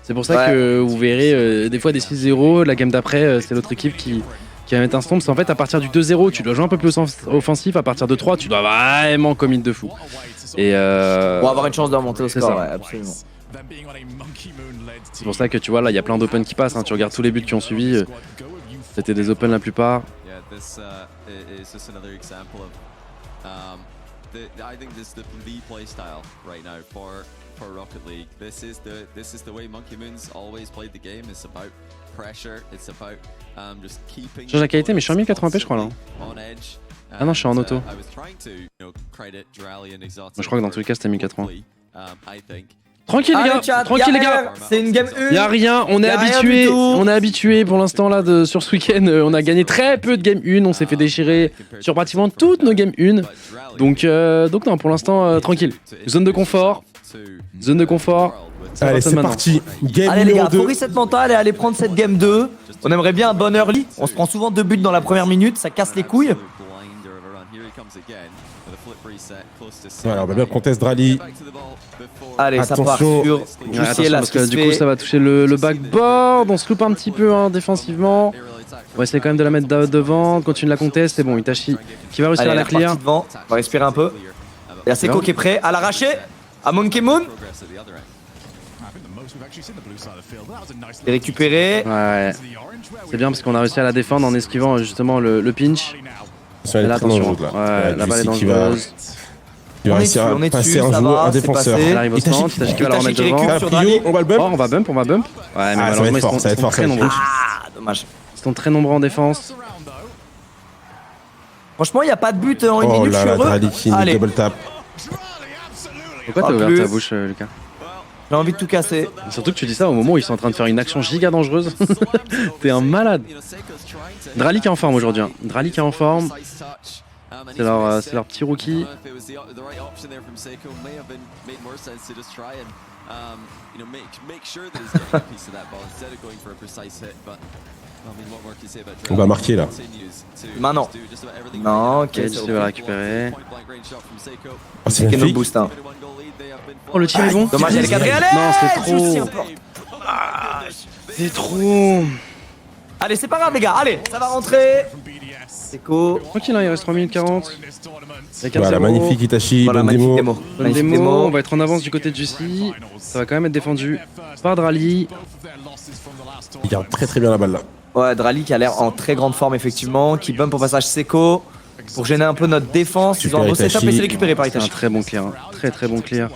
C'est pour ça que vous verrez des fois des 6-0, la game d'après c'est l'autre équipe qui va mettre un stomp. C'est en fait à partir du 2-0 tu dois jouer un peu plus offensif, à partir de 3 tu dois vraiment commit de fou. Et pour avoir une chance de remonter au score, ouais, absolument. C'est pour ça que tu vois là il y a plein d'open qui passent, hein. Tu regardes tous les buts qui ont suivi, c'était des open la plupart. I think this is the play style right now for Rocket League. This is the way Monkey Moon's always played the game. It's about pressure. It's about just keeping. Change la qualité, mais je suis en 1080p, je crois là. Ah non, je suis en auto. Moi, je crois que dans tous les cas, c'était 1080. Tranquille les gars, tranquille les gars. C'est une game 1. Y'a rien, on est habitué pour l'instant là sur ce week-end. On a gagné très peu de game 1, on s'est fait déchirer sur pratiquement toutes nos game 1. Donc non, pour l'instant tranquille. Zone de confort. Allez, c'est parti. Game allez les gars, numéro 2. faut reset mental et aller prendre cette game 2. On aimerait bien un bon early. On se prend souvent 2 buts dans la première minute, ça casse les couilles. Voilà, on va bien contest Drali. Allez, attention. ça part sur Attention parce que du coup ça va toucher le backboard. On se loupe un petit peu hein, défensivement. On va essayer quand même de la mettre devant, continue la contest. C'est bon, Itachi qui va réussir à la clear. Devant. On va respirer un peu. Il y a Seiko qui est prêt à l'arracher. À Monkey Moon. Et récupéré. Ouais. C'est bien parce qu'on a réussi à la défendre en esquivant justement le pinch. Et là, attention, ouais, la balle est dangereuse. Il va réussir à passer un joueur, un défenseur. Il arrive au centre, Itachi qui va la remettre devant. On va le bump. Oh, on va bump. Ouais, mais malheureusement ils sont très nombreux. Ah, dommage. Ils sont très nombreux en défense. Franchement, il n'y a pas de but en une oh minute, là je suis là, heureux. Drali qui Allez. double tap. Pourquoi t'as ouvert ta bouche, Lucas? J'ai envie de tout casser. Surtout que tu dis ça au moment où ils sont en train de faire une action giga dangereuse. T'es un malade. Drali qui est en forme aujourd'hui. Drali qui est en forme. C'est leur petit rookie. On va marquer là. Maintenant. Non, ok. Tu vas la récupérer. Oh, c'est Quel magnifique. boost, hein. Oh, le tir est bon. Dommage, elle est cadrée. Allez, non, c'est trop. C'est trop. Allez, c'est pas grave, les gars. Allez, ça va rentrer. Seiko. Tranquille, hein, il reste 3 minutes 40. Voilà, magnifique Itachi. Voilà, bonne magnifique démo. démo. Bonne Magnifique démo. démo. On va être en avance du côté de Juicy. Ça va quand même être défendu par Drali. Il garde très très bien la balle là. Ouais, Drali qui a l'air en très grande forme, effectivement. Qui bump au passage Seiko. Pour gêner un peu notre défense. Ils ont un beau setup et c'est récupéré par C'est un Itachi. très bon clear. Hein. Très bon clear.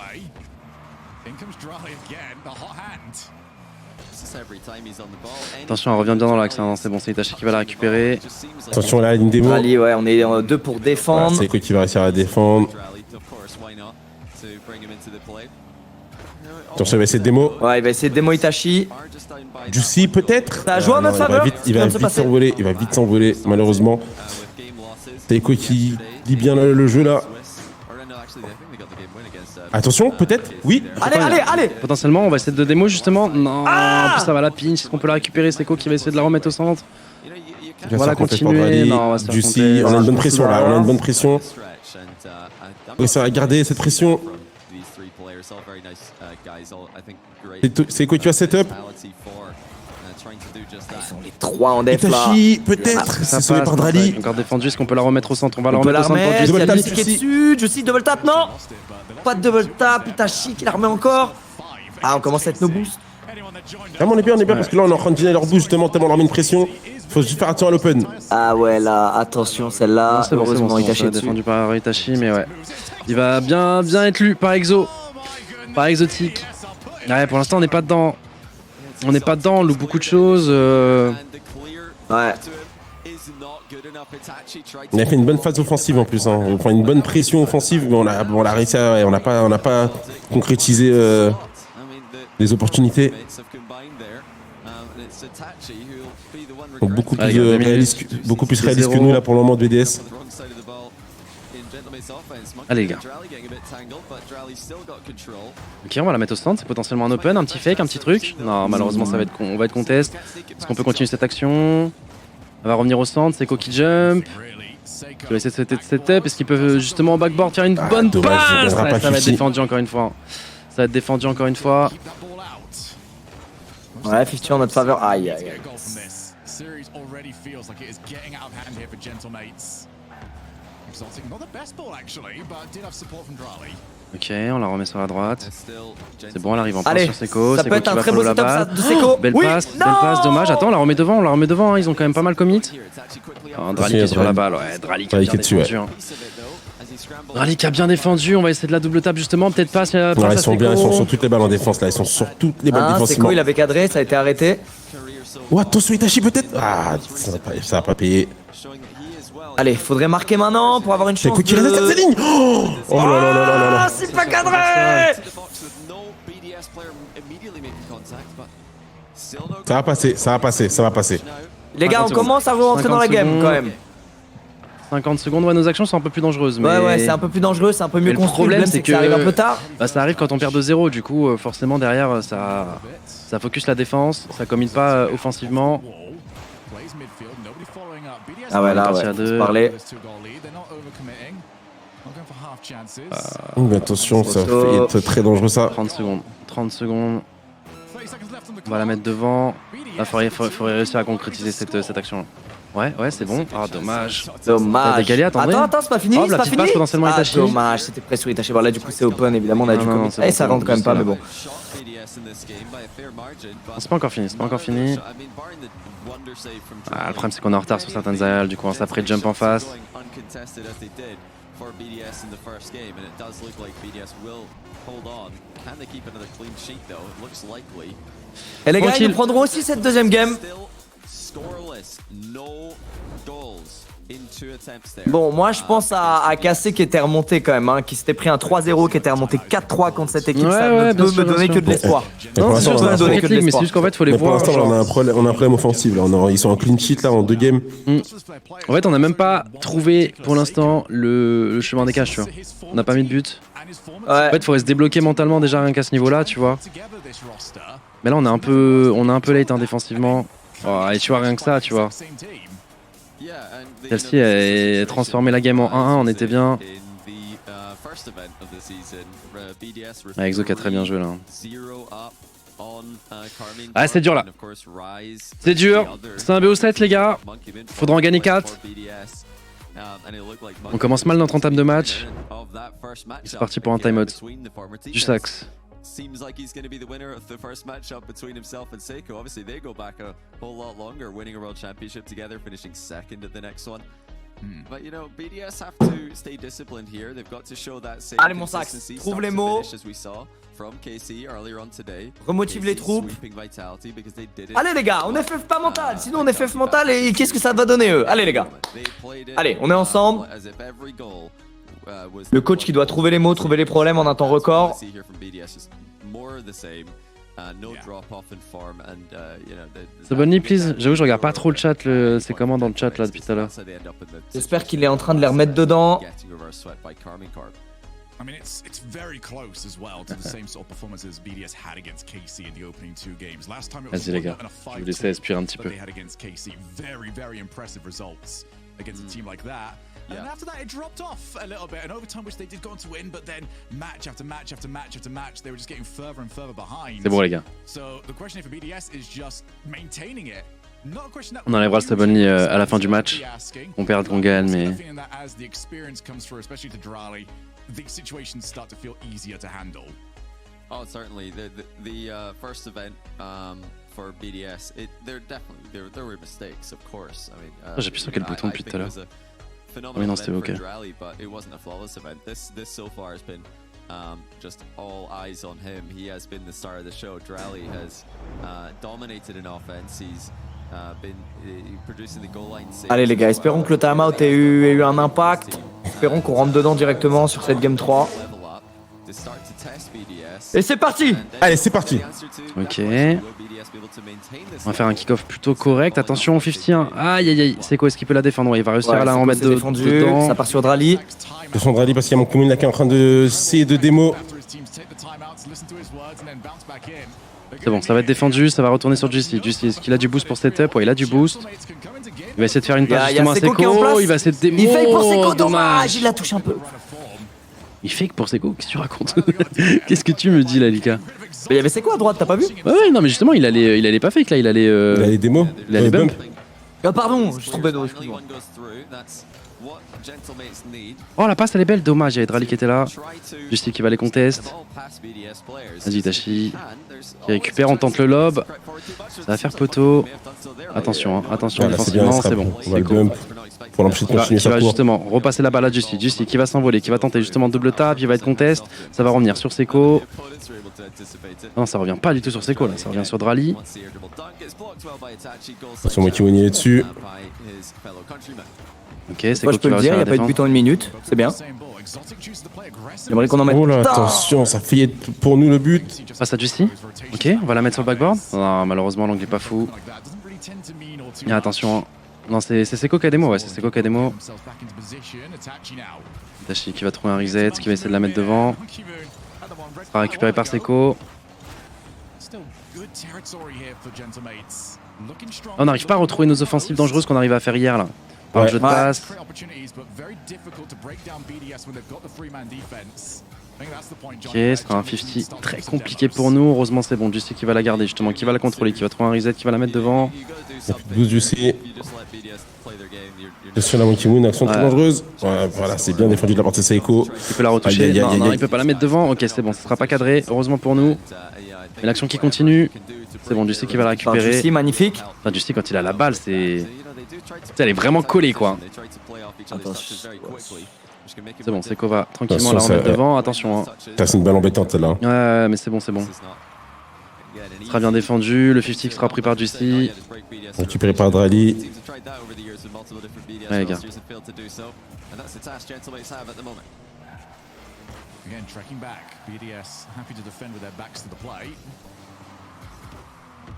Attention, elle revient bien dans l'axe. Hein. C'est bon, c'est Itachi qui va la récupérer. Attention là, une démo. Drali, ouais, on est 2 pour défendre. Voilà, c'est quoi qui va réussir à défendre. Attention, il va essayer de démo. Ouais, il va essayer de démo Itachi. Juicy peut-être. Ça a joué en notre faveur. Il va vite s'envoler. Il va vite s'envoler, malheureusement. Seiko qui lit bien le jeu là. Attention, peut-être. Oui. Allez. Potentiellement, on va essayer de démo justement. Non, en plus ça va la pinch. Est-ce qu'on peut la récupérer? Seiko qui va essayer de la remettre au centre. On va la continuer. Non, on va se faire Juicy, compter. on a une bonne pression là. On a une bonne pression. Oui, ça va garder cette pression. C'est quoi qui va setup? Ils sont les 3 en def là. Itachi, peut-être, Ça c'est sauvé passe, par Drali. Encore défendu, est-ce qu'on peut la remettre au centre? On va la On peut remettre la au centre pour remettre, il y a Justin. le qui est dessus, Jussi, double tap, non. Pas de double tap, Itachi qui la remet encore. Ah, on commence à être nos boosts. Ah, mais on est bien parce que là on est en train de dîner leur boost justement tellement on leur met une pression. Faut juste faire attention à l'open. Ah ouais là, attention celle-là. C'est bon, Heureusement Itachi c'est est dessus. défendu par Itachi, mais ouais. Il va bien être lu par Exo. Par Exotique. Ouais, pour l'instant on n'est pas dedans. On n'est pas dedans, on loupe beaucoup de choses. Ouais. On a fait une bonne phase offensive en plus. Hein. On prend une bonne pression offensive, mais on a réussi à. Ouais, on n'a pas concrétisé les opportunités. Donc beaucoup plus réaliste que nous là pour le moment de BDS. Allez les gars. Ok, on va la mettre au centre, c'est potentiellement un open, un petit fake, un petit truc. Non, malheureusement on va être contest. Est-ce qu'on peut continuer cette action? On va revenir au centre, c'est Koki Jump. Il va essayer de setup, est-ce qu'il peut justement au backboard faire une bonne passe? Ça va être défendu encore une fois. Ça va être défendu encore une fois. Ouais, 50 en notre faveur. Aïe aïe aïe. Ok, on la remet sur la droite. C'est bon, elle arrive en passe Allez, sur Seiko. ça peut être un très beau setup de Seiko. Belle Oui, passe, non. belle passe, dommage. Attends, on la remet devant, hein. Ils ont quand même pas mal commit. Oh, Drali qui est sur la balle, ouais, Drali qui a bien défendu. Hein. Drali qui a bien défendu, on va essayer de la double tap justement, peut-être pas. Non, ils sont bien, ils sont sur toutes les balles en défense là, ils sont sur toutes les balles défensivement. Seiko il avait cadré, ça a été arrêté. Oh, attention Itachi peut-être. Ah, ça va pas payer. Allez, faudrait marquer maintenant pour avoir une chance. Seiko qui reste à sa ligne. Oh là là là là là. C'est pas cadré. Ça va passer. Les gars, on commence à rentrer dans la game quand même. 50 secondes, ouais, nos actions sont un peu plus dangereuses. Mais... Ouais, c'est un peu plus dangereux, c'est un peu mieux construit. Le problème, c'est que ça arrive un peu tard. Bah, ça arrive quand on perd de 0, du coup, forcément, derrière, ça focus la défense, ça commit pas offensivement. Ah ouais, là, ouais, faut parler. Attention, ça fait être très dangereux ça. 30 secondes. On va la mettre devant. Là, faudrait réussir à concrétiser cette action. Ouais, c'est bon. Ah, dommage. Dommage. Décalé, attendez. Attends, c'est pas fini. Oh, la petite passe potentiellement Itachi. Dommage, c'était prêt sur Itachi. Bon, là, du coup, c'est open, évidemment, on a dû commettre. bon, ça rentre quand même pas, mais bon. C'est pas encore fini, Ah, le problème, c'est qu'on est en retard sur certaines aériales, du coup, on s'apprête de jump en face. Et les gars, ils nous prendront aussi cette deuxième game. Bon, moi je pense à Cassé qui était remonté quand même, hein, qui s'était pris un 3-0, qui était remonté 4-3 contre cette équipe. Ça ne peut me donner que de l'espoir. Non, c'est sûr, ça donner que de l'espoir. Mais c'est juste qu'en fait, il faut les voir. Pour l'instant, on a un problème offensif. Là. Ils sont en clean sheet là, en 2 games. En fait, on n'a même pas trouvé pour l'instant le chemin des caches, tu vois. On n'a pas mis de but. Ouais. En fait, il faudrait se débloquer mentalement déjà rien qu'à ce niveau-là, tu vois. Mais là, on est un peu late hein, défensivement. Oh, et tu vois, rien que ça, tu vois. Celle-ci a transformé la game en 1-1, on était bien. Exo qui a très bien joué là. Ah, c'est dur là. C'est dur. C'est un BO7 les gars. Faudra en gagner 4. On commence mal notre entame de match. C'est parti pour un timeout. Du sax. Seems like he's going to be the winner of the first matchup between himself and Seiko. Obviously, they go back a whole lot longer, winning a world championship together, finishing second at the next one. But you know, BDS have to stay disciplined here. They've got to show that same Allez mon sax, trouve les mots. as we saw from KC earlier on today. Remotive les troupes. Allez les gars, on FF pas mental, sinon on FF mental et qu'est-ce que ça va donner eux? Allez les gars. Allez, on est ensemble. Le coach qui doit trouver les mots, trouver les problèmes en un temps record. Sabonny, please. J'avoue, je regarde pas trop le chat. C'est comment dans le chat là depuis tout à l'heure? J'espère qu'il est en train de les remettre dedans. I mean, it's very close as well to the same sort of performances BDS had against KC in the opening 2 games. Last time it was Vas-y les gars, je vous laisse aspirer un petit peu. They had against KC very impressive results against a team like that. And after that, it dropped off a little bit. And overtime, which they did go on to win, but then match after match after match after match, they were just getting further and further behind. C'est bon les gars. So the question for BDS is just maintaining it. On enlèvera le Stubbornly à la fin du match. On perd, qu'on gagne, mais... Oh, certainly. The first event for BDS, there were mistakes, of course. I mean, j'ai appuyé sur quel bouton depuis tout à l'heure? Oui, non, c'était ok. But it wasn't a flawless event. This so far has been just all eyes on him. He has been the star of the show. Drally has dominated in offense. He's been producing the goal line. Allez les gars, espérons que le timeout ait eu un impact. Espérons qu'on rentre dedans directement sur cette game 3. Et c'est parti! Allez, c'est parti! Ok. On va faire un kick-off plutôt correct. Attention, 51. Aïe aïe aïe. C'est quoi? Est-ce qu'il peut la défendre? Ouais, il va réussir à la remettre dedans. Ça part sur Drally. De son Drally parce qu'il y a mon commune là qui est en train de essayer de démo. C'est bon, ça va être défendu. Ça va retourner sur Juicy. Juicy, est-ce qu'il a du boost pour setup? Ouais, il a du boost. Il va essayer de faire une passe justement à Seiko. Il va essayer de démo. Il fake pour Seiko, dommage. Il la touche un peu. Il fake pour Seiko? Qu'est-ce que tu racontes? Qu'est-ce que tu me dis là, Lika? Mais il y avait Seiko à droite, t'as pas vu? Ouais, non, mais justement, il allait pas fake là. Il allait. Il allait démo. Il allait bump. Ah, pardon, je suis tombé de excuse-moi. Oh, la passe elle est belle, dommage, il y avait Drally qui était là. Juicy qui va les contest. Vas-y, Itachi qui récupère, on tente le lob. Ça va faire poteau. Attention, attention, défensivement, c'est bon. On va le bump pour l'empêcher de continuer qui sa va course. justement repasser la balle à Juicy. Juicy qui va s'envoler, qui va tenter justement double tap, il va être contest. Ça va revenir sur Seiko. Non, ça revient pas du tout sur Seiko là, ça revient sur Drally. C'est moi qui est dessus. Ok, c'est Moi je peux le dire, il n'y a pas eu de but en une minute, c'est bien. J'aimerais qu'on en mette. Oh là, attention, ça fait être pour nous le but. Passe à Juicy. Ok, on va la mettre sur le backboard. Non, malheureusement, l'angle est pas fou. Et attention. Non, c'est Seiko qui a démo, ouais, c'est Seiko qui a démo. Itachi qui va trouver un reset, qui va essayer de la mettre devant. Sera récupéré par Seiko. On n'arrive pas à retrouver nos offensives dangereuses qu'on arrivait à faire hier là. Par le jeu de passe. Ok, ce sera un 50 très compliqué pour nous. Heureusement, c'est bon. Juicy qui va la garder, justement, qui va la contrôler, qui va trouver un reset, qui va la mettre devant. Il y a plus de 12 Juicy. Sur la Monkey Moon, action très dangereuse. Ouais, voilà, c'est bien défendu de la part de Seiko. Il peut la retoucher. Non, il peut pas la mettre devant. Ok, c'est bon, ce sera pas cadré. Heureusement pour nous. Mais l'action qui continue. C'est bon, Juicy qui va la récupérer. Juicy, magnifique. Enfin, Juicy, quand il a la balle, c'est. Elle est vraiment collée, quoi. C'est bon, Seiko va tranquillement la remettre devant. Attention. C'est une balle embêtante celle-là. Ouais, mais c'est bon, c'est bon. Ce sera bien défendu. Le 50 sera pris par Juicy. Récupéré par Drally. Ouais, les gars.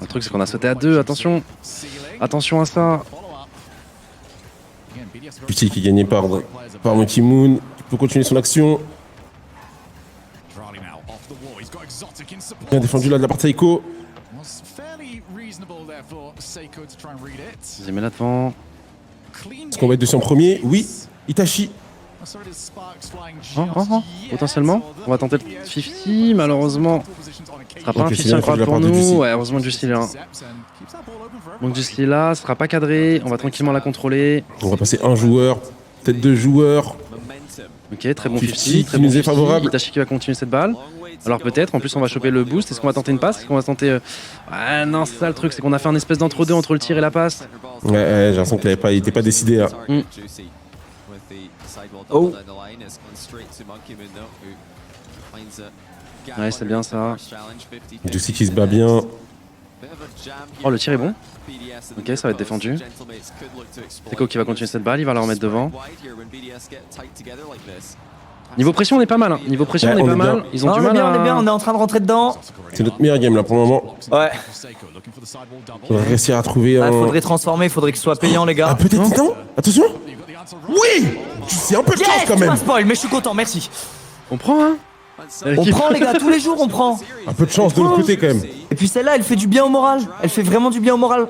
Le truc, c'est qu'on a sauté à deux. Attention. Attention à ça. Juicy qui est gagné par Monkey Moon. Il peut continuer son action. Bien défendu là de la part de Seiko. J'ai mis là devant. Est-ce qu'on va être dessus en premier? Oui. Itachi. Potentiellement. On va tenter le 50. Malheureusement, ce sera pas un 50 incroyable pour nous. Ouais, heureusement Juicy là. Donc Juicy là, ce sera pas cadré. On va tranquillement la contrôler. On va passer un joueur, peut-être deux joueurs. Ok, très bon 50 50. Très qui bon nous est favorable. Itachi qui va continuer cette balle. Alors peut-être, en plus on va choper le boost. Est-ce qu'on va tenter une passe? Est-ce qu'on va tenter... Ah non, c'est ça le truc, c'est qu'on a fait un espèce d'entre-deux entre le tir et la passe. Ouais, j'ai l'impression qu'il n'était pas décidé là. Oh. Ouais, c'est bien ça. Juicy qui se bat bien. Oh, le tir est bon. Ok, ça va être défendu. Seiko qui va continuer cette balle, il va la remettre devant. Niveau pression, on est pas mal. Hein. Niveau pression, on est pas mal. Ils ont du mal on est bien, on est en train de rentrer dedans. C'est notre meilleure game là pour le moment. Ouais. On va réussir à trouver un... faudrait transformer, il faudrait qu'il soit payant les gars. Ah, peut-être Titan. Attention. Oui. C'est un peu de chance quand tu même. m'as spoil, mais je suis content, merci. On prend, hein. On prend les gars, tous les jours on prend. Un peu de chance de l'autre côté quand même. Et puis celle-là, elle fait du bien au moral. Elle fait vraiment du bien au moral.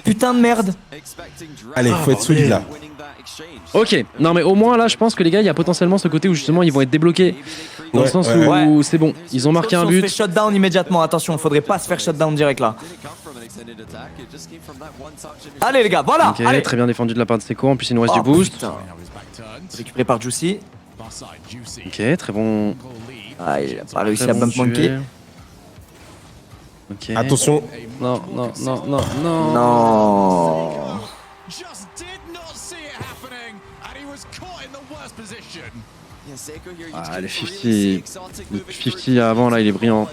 Putain de merde. Allez, faut être solide là. Ok, non mais au moins là je pense que les gars il y a potentiellement ce côté où justement ils vont être débloqués dans le sens où c'est bon, ils ont marqué un but. On se fait shutdown immédiatement, attention, faudrait pas se faire shutdown direct là. Allez les gars, voilà. Ok, allez. très bien défendu de la part de Seiko, en plus il nous reste du boost. Putain. Récupéré par Juicy. Ok, très bon. Ah, il a pas réussi Très à bon bump monkey. duel. Ok. Attention. Non. Non. Just did not see it happening, and he was caught in the worst position. Ah, les 50 avant là, il est brillant.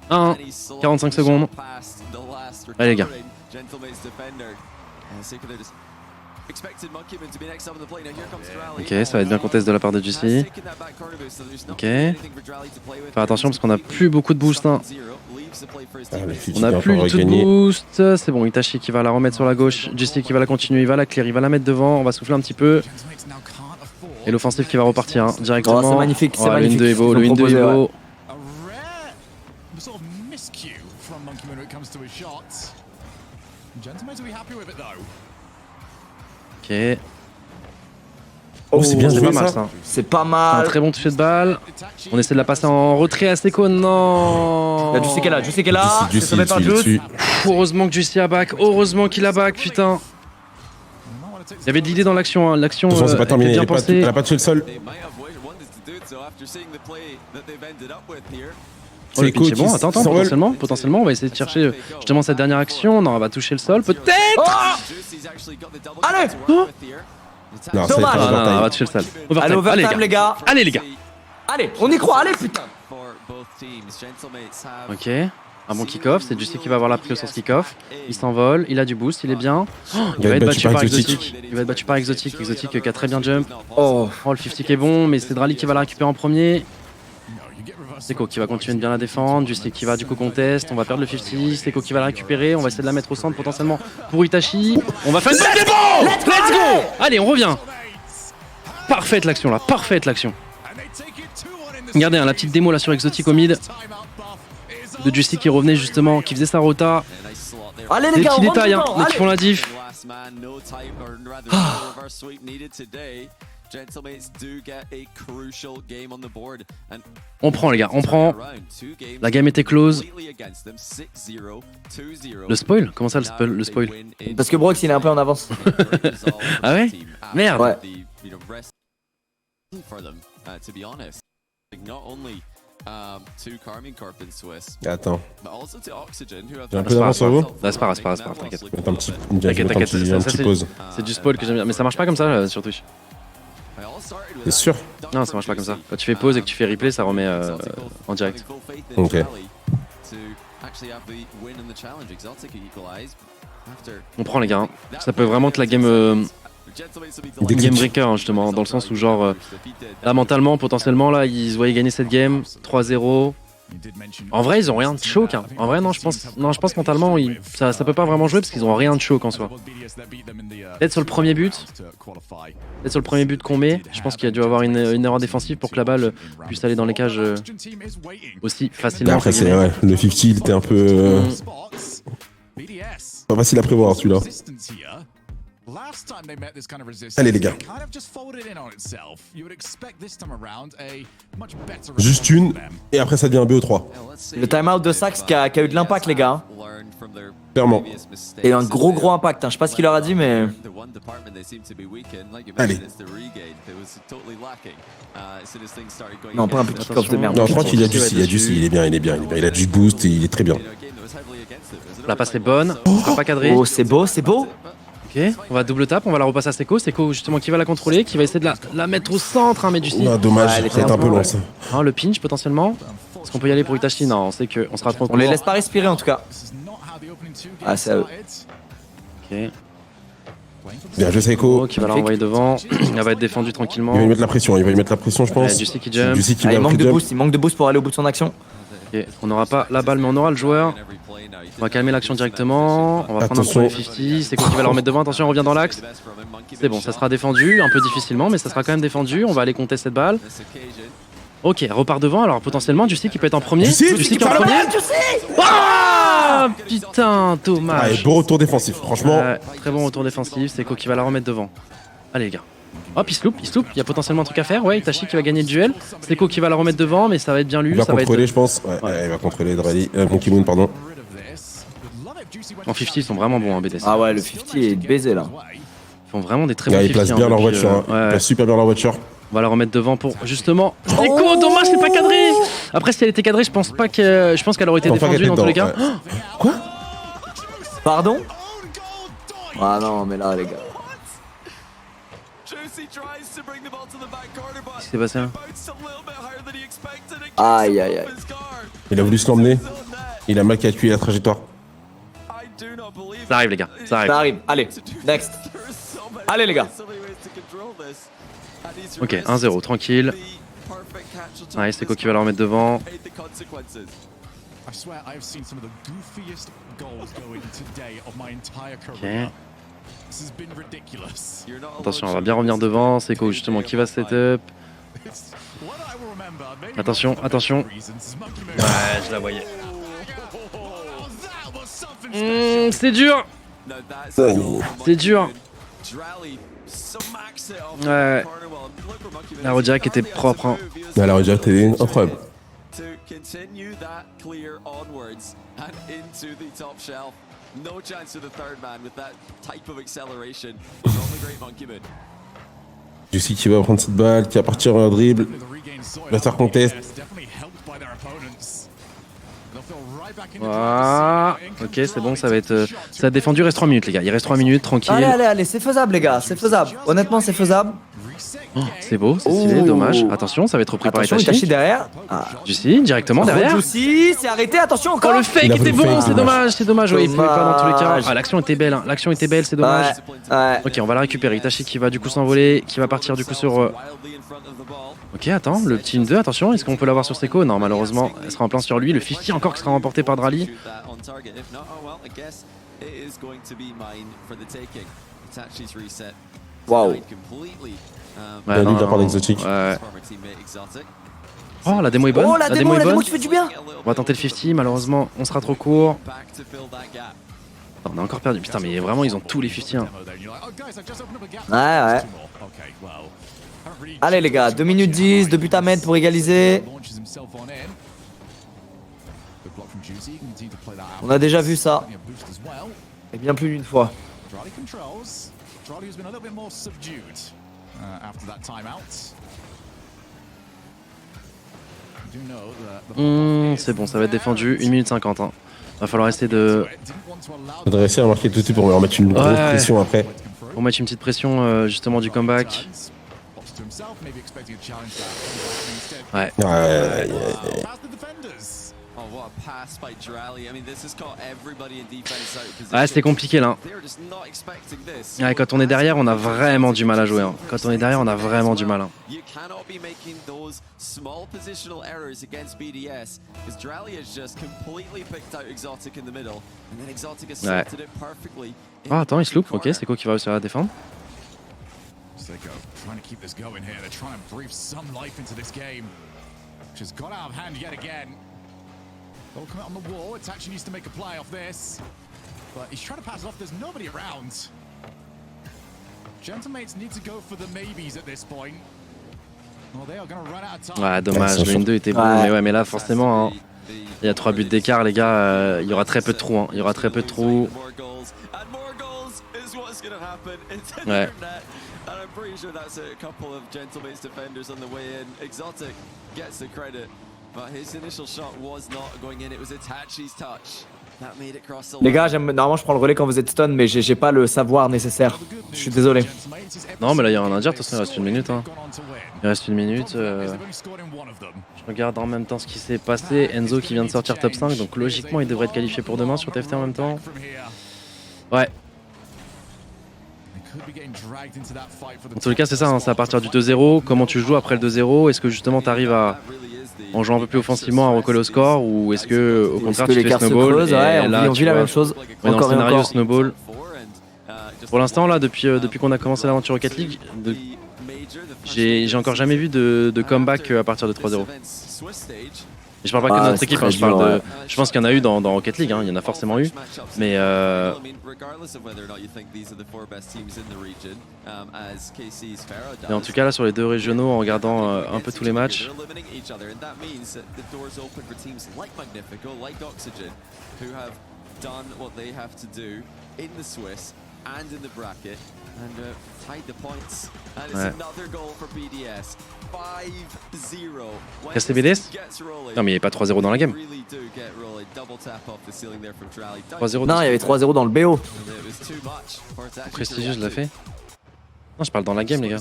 1, 45 secondes. Allez les gars. Ok, ça va être bien contest de la part de Juicy. Ok. Faire attention parce qu'on a plus beaucoup de boost. Hein. On a plus du tout de boost. C'est bon, Itachi qui va la remettre sur la gauche. Juicy qui va la continuer, il va la clear, il va la mettre devant. On va souffler un petit peu. Et l'offensive qui va repartir hein, directement. Oh, c'est magnifique, c'est magnifique. magnifique. Le 1-2 Evo. A rare sort of miscue from Monkey Moon when it comes to his shots. Gentlemen, will be happy with it though. Ok. Oh, c'est bien C'est joué pas mal ça. ça. C'est pas Un mal. très bon toucher de balle. On essaie de la passer en retrait à Seiko. Non. Là, Juicy qui est là. Juicy, C'est sauvé par Juice. dessus. Heureusement que Juicy a back. Heureusement qu'il a back, putain. Il y avait de l'idée dans l'action. Hein. L'action Attention, c'est pas terminé. était Elle bien a pas- pensée. elle a pas touché le sol. Oh, le Seiko pitch est bon. qui Attends, s'envole. potentiellement, on va essayer de chercher justement cette dernière action. Non, on va toucher le sol, peut-être. Allez. Non, c'est Dommage. pas Ah, non, on va overtime. toucher le sol. Allez, Overtime. overtime les gars. Allez les gars. Allez, on y croit, allez putain. Ok. Un bon kick-off. C'est Juicy qui va avoir la prio sur ce kick-off. Il s'envole. Il a du boost. Il est bien. Oh, il va être battu par Exotic. Il va être battu par Exotic. Exotic qui a très bien jump. Oh. Oh, le 50 qui est bon, mais c'est Drali qui va la récupérer en premier. Seiko qui va continuer de bien la défendre, Juicy qui va du coup contest, on va perdre le 50, Seiko qui va la récupérer, on va essayer de la mettre au centre potentiellement pour Itachi. On va faire une bonne défense. Let's go. Allez, on revient. Parfaite l'action là, parfaite l'action. Regardez hein, la petite démo là sur Exotic au mid de Juicy qui revenait justement, qui faisait sa rota. Allez Des les gars, petits on rentre détails hein, dedans, mais qui allez. font la diff. On prend les gars, on prend. La game était close. Le spoil? Comment ça le spoil? Parce que Brox il est un peu en avance. Ah ouais? Merde. Ouais. Attends. J'ai un peu C'est pas d'avance sur vous. grave, c'est pas grave, t'inquiète. Mettre un petit, T'inquiète, une ça, petite c'est- pause. C'est du spoil que j'aime bien, mais ça marche pas comme ça sur Twitch. C'est sûr. Non, ça marche pas comme ça. Quand tu fais pause et que tu fais replay, ça remet en direct. Ok. On prend les gars. Hein. Ça peut vraiment être la game, game breaker hein, justement, dans le sens où genre là mentalement, potentiellement là, ils se voyaient gagner cette game 3-0. En vrai, ils ont rien de choke. Hein. En vrai, non, je pense mentalement, ça peut pas vraiment jouer parce qu'ils ont rien de choke en soi. Peut-être sur le premier but. Peut-être sur le premier but qu'on met, je pense qu'il y a dû avoir une erreur défensive pour que la balle puisse aller dans les cages aussi Mais facilement. après, c'est ouais, le 50, il était un peu. Pas facile à prévoir celui-là. Allez, les gars. Juste une, et après ça devient un BO3. Le timeout de Sax qui a eu de l'impact les gars. Clairement. Et un gros impact, hein. Je sais pas ce qu'il leur a dit mais... Allez. Non, pas un petit kick-off de merde. Non, je crois qu'il a du il est bien. Il a du boost et il est très bien. La passe est bonne, ça sera pas cadré. Oh c'est beau, c'est beau. Ok, on va double tap, on va la repasser à Seiko. Seiko justement qui va la contrôler, qui va essayer de la mettre au centre, hein, mais du style. Ah, dommage, Ouais, elle était c'est un un peu peu- long ça. Hein, le pinch potentiellement. Est-ce qu'on peut y aller pour Itachi? Non, on sait qu'on sera trop On les court. laisse pas respirer en tout cas. Ah, c'est à eux. Ok. Bien joué Seiko. Qui va la renvoyer devant. Elle va être défendue tranquillement. Il va lui mettre la pression, je pense. Juicy qui jump. Juicy qui Ah, va il le manque de jump. boost, il manque de boost pour aller au bout de son action. Ok, on n'aura pas la balle, mais on aura le joueur. On va calmer l'action directement. On va prendre un Attention. premier 50. Seiko qui va la remettre devant. Attention, on revient dans l'axe. C'est bon, ça sera défendu. Un peu difficilement, mais ça sera quand même défendu. On va aller compter cette balle. Ok, repart devant. Alors potentiellement, Juicy qui peut être en premier. Juicy qui qui est en part premier. là-bas, Ah putain, dommage. Allez, beau retour défensif, franchement. Très bon retour défensif. Seiko qui va la remettre devant. Allez les gars. Hop, il se loupe. Il y a potentiellement un truc à faire. Ouais, Itachi qui va gagner le duel. Seiko qui va la remettre devant, mais ça va être bien lu. Il va Ça va contrôler, être... je pense. Ouais, il va contrôler Drally. Monkey Moon, pardon. En 50, ils sont vraiment bons, hein, BDS. Ah ouais, le 50 est baisé là. Ils font vraiment des très bons 50. Ils placent bien leur voiture. Ils placent super bien leur voiture. On va la remettre devant pour justement. Seiko, dommage, c'est pas cadré. Après, si elle était cadrée, je pense qu'elle aurait été défendue dans tous les cas. Quoi? Pardon? Ah non, mais là, les gars. Qu'est-ce qui s'est passé là? Aïe, aïe, aïe. Il a voulu se l'emmener. Il a mal calculé la trajectoire. Ça arrive, les gars. Ça arrive. Ça arrive. Allez, next. Allez, les gars. Ok, 1-0, tranquille. Allez, Seiko qui va la remettre devant. Ok. Attention, on va bien revenir devant. Seiko justement qui va setup. Attention, attention. Ouais, je la voyais. C'est dur. C'est dur. Ouais. La redirect était propre. Hein. La redirect était incroyable. No chance to the third man with that type of acceleration. Juicy qui va prendre cette balle, qui va partir en dribble. Va faire contest. Voilà. Ok, c'est bon, ça va être défendu. Il reste 3 minutes, les gars. Il reste 3 minutes, tranquille. Allez, allez, allez, c'est faisable, les gars. C'est faisable. Honnêtement, c'est faisable. Oh, c'est beau, c'est stylé, dommage. Attention, ça va être repris par Attention, Itachi. Itachi derrière. Ah. Juicy, directement derrière. Juicy, c'est arrêté. Attention Oh, encore. le fake Il a était voulu bon, fake, c'est dommage, c'est dommage. Ouais, il pouvait pas dans tous les cas. Dommage. Ah, l'action était belle, hein. L'action était belle, c'est dommage. Ouais. Ok, on va la récupérer. Itachi qui va du coup s'envoler, qui va partir du coup sur. Ok, attends, le petit 1-2, attention, est-ce qu'on peut l'avoir sur Seiko? Non, malheureusement, elle sera en plein sur lui. Le 50 encore qui sera remporté par Drally. Waouh. Bien lu de la part d'Exotic. Ouais. Oh, la démo est bonne. Oh, la démo qui fait du bien. On va tenter le 50, malheureusement, on sera trop court. On a encore perdu. Putain, mais vraiment, ils ont tous les 50. Hein. Ouais, ouais. Allez, les gars, 2 minutes 10, 2 buts à mettre pour égaliser. On a déjà vu ça. Et bien plus d'une fois. C'est bon, ça va être défendu. 1 minute 50. Hein. Va falloir essayer de. Faudrait essayer à marquer tout de suite pour leur mettre une grosse pression après. Pour mettre une petite pression justement du comeback. Ouais. Ouais, c'était compliqué là. Ouais, quand on est derrière, on a vraiment du mal à jouer. Hein. Quand on est derrière, on a vraiment du mal. Hein. Ouais. Oh, attends, il se loupe. Ok, c'est quoi qui va réussir à la défendre? Seiko trying to keep this going here. They're trying to breathe some life into this game, which has got out of hand yet again. They'll come out on the wall. Itachi needs to make a play off this, but he's trying to pass it off. There's nobody around. Gentlemates need to go for the maybes at this point. Well, they are going to run out of time. Ouais, dommage. Le 1-2 était bon, mais ouais, mais là, forcément, hein, il y a 3 buts d'écart, les gars. Il y aura très peu de trous. Hein. Il y aura très peu de trous. Ouais. And I'm pretty sure that's a couple of Gentlemates defenders on the way in. Exotic gets the credit, but his initial shot was not going in. It was Itachi's touch that made it cross the line. Les gars, normalement je prends le relais quand vous êtes stun, mais j'ai pas le savoir nécessaire. Je suis désolé. Non, mais là, il y a un indire. De toute façon, il reste 1 minute. Hein. Il reste 1 minute. Je regarde en même temps ce qui s'est passé. Enzo qui vient de sortir top 5, donc logiquement, il devrait être qualifié pour demain sur TFT en même temps. Ouais. En tout cas, c'est ça, hein, c'est à partir du 2-0. Comment tu joues après le 2-0? Est-ce que justement tu arrives à, en jouant un peu plus offensivement, à recoller au score? Ou est-ce que au contraire tu fais snowball? Ouais, on vit la même chose. Dans le scénario snowball. Pour l'instant, là, depuis qu'on a commencé l'aventure Rocket League, J'ai encore jamais vu de comeback à partir de 3-0. Et je parle pas que de notre équipe, hein, je pense qu'il y en a eu dans Rocket League, hein, il y en a forcément eu. Mais en tout cas là sur les deux régionaux, en regardant un peu tous les matchs, Casser BDS? Non mais il n'y avait pas 3-0 dans la game. 3-0. Non, il y avait 3-0 dans le BO. Prestigieux, je l'ai fait. Non, je parle dans la game, les gars.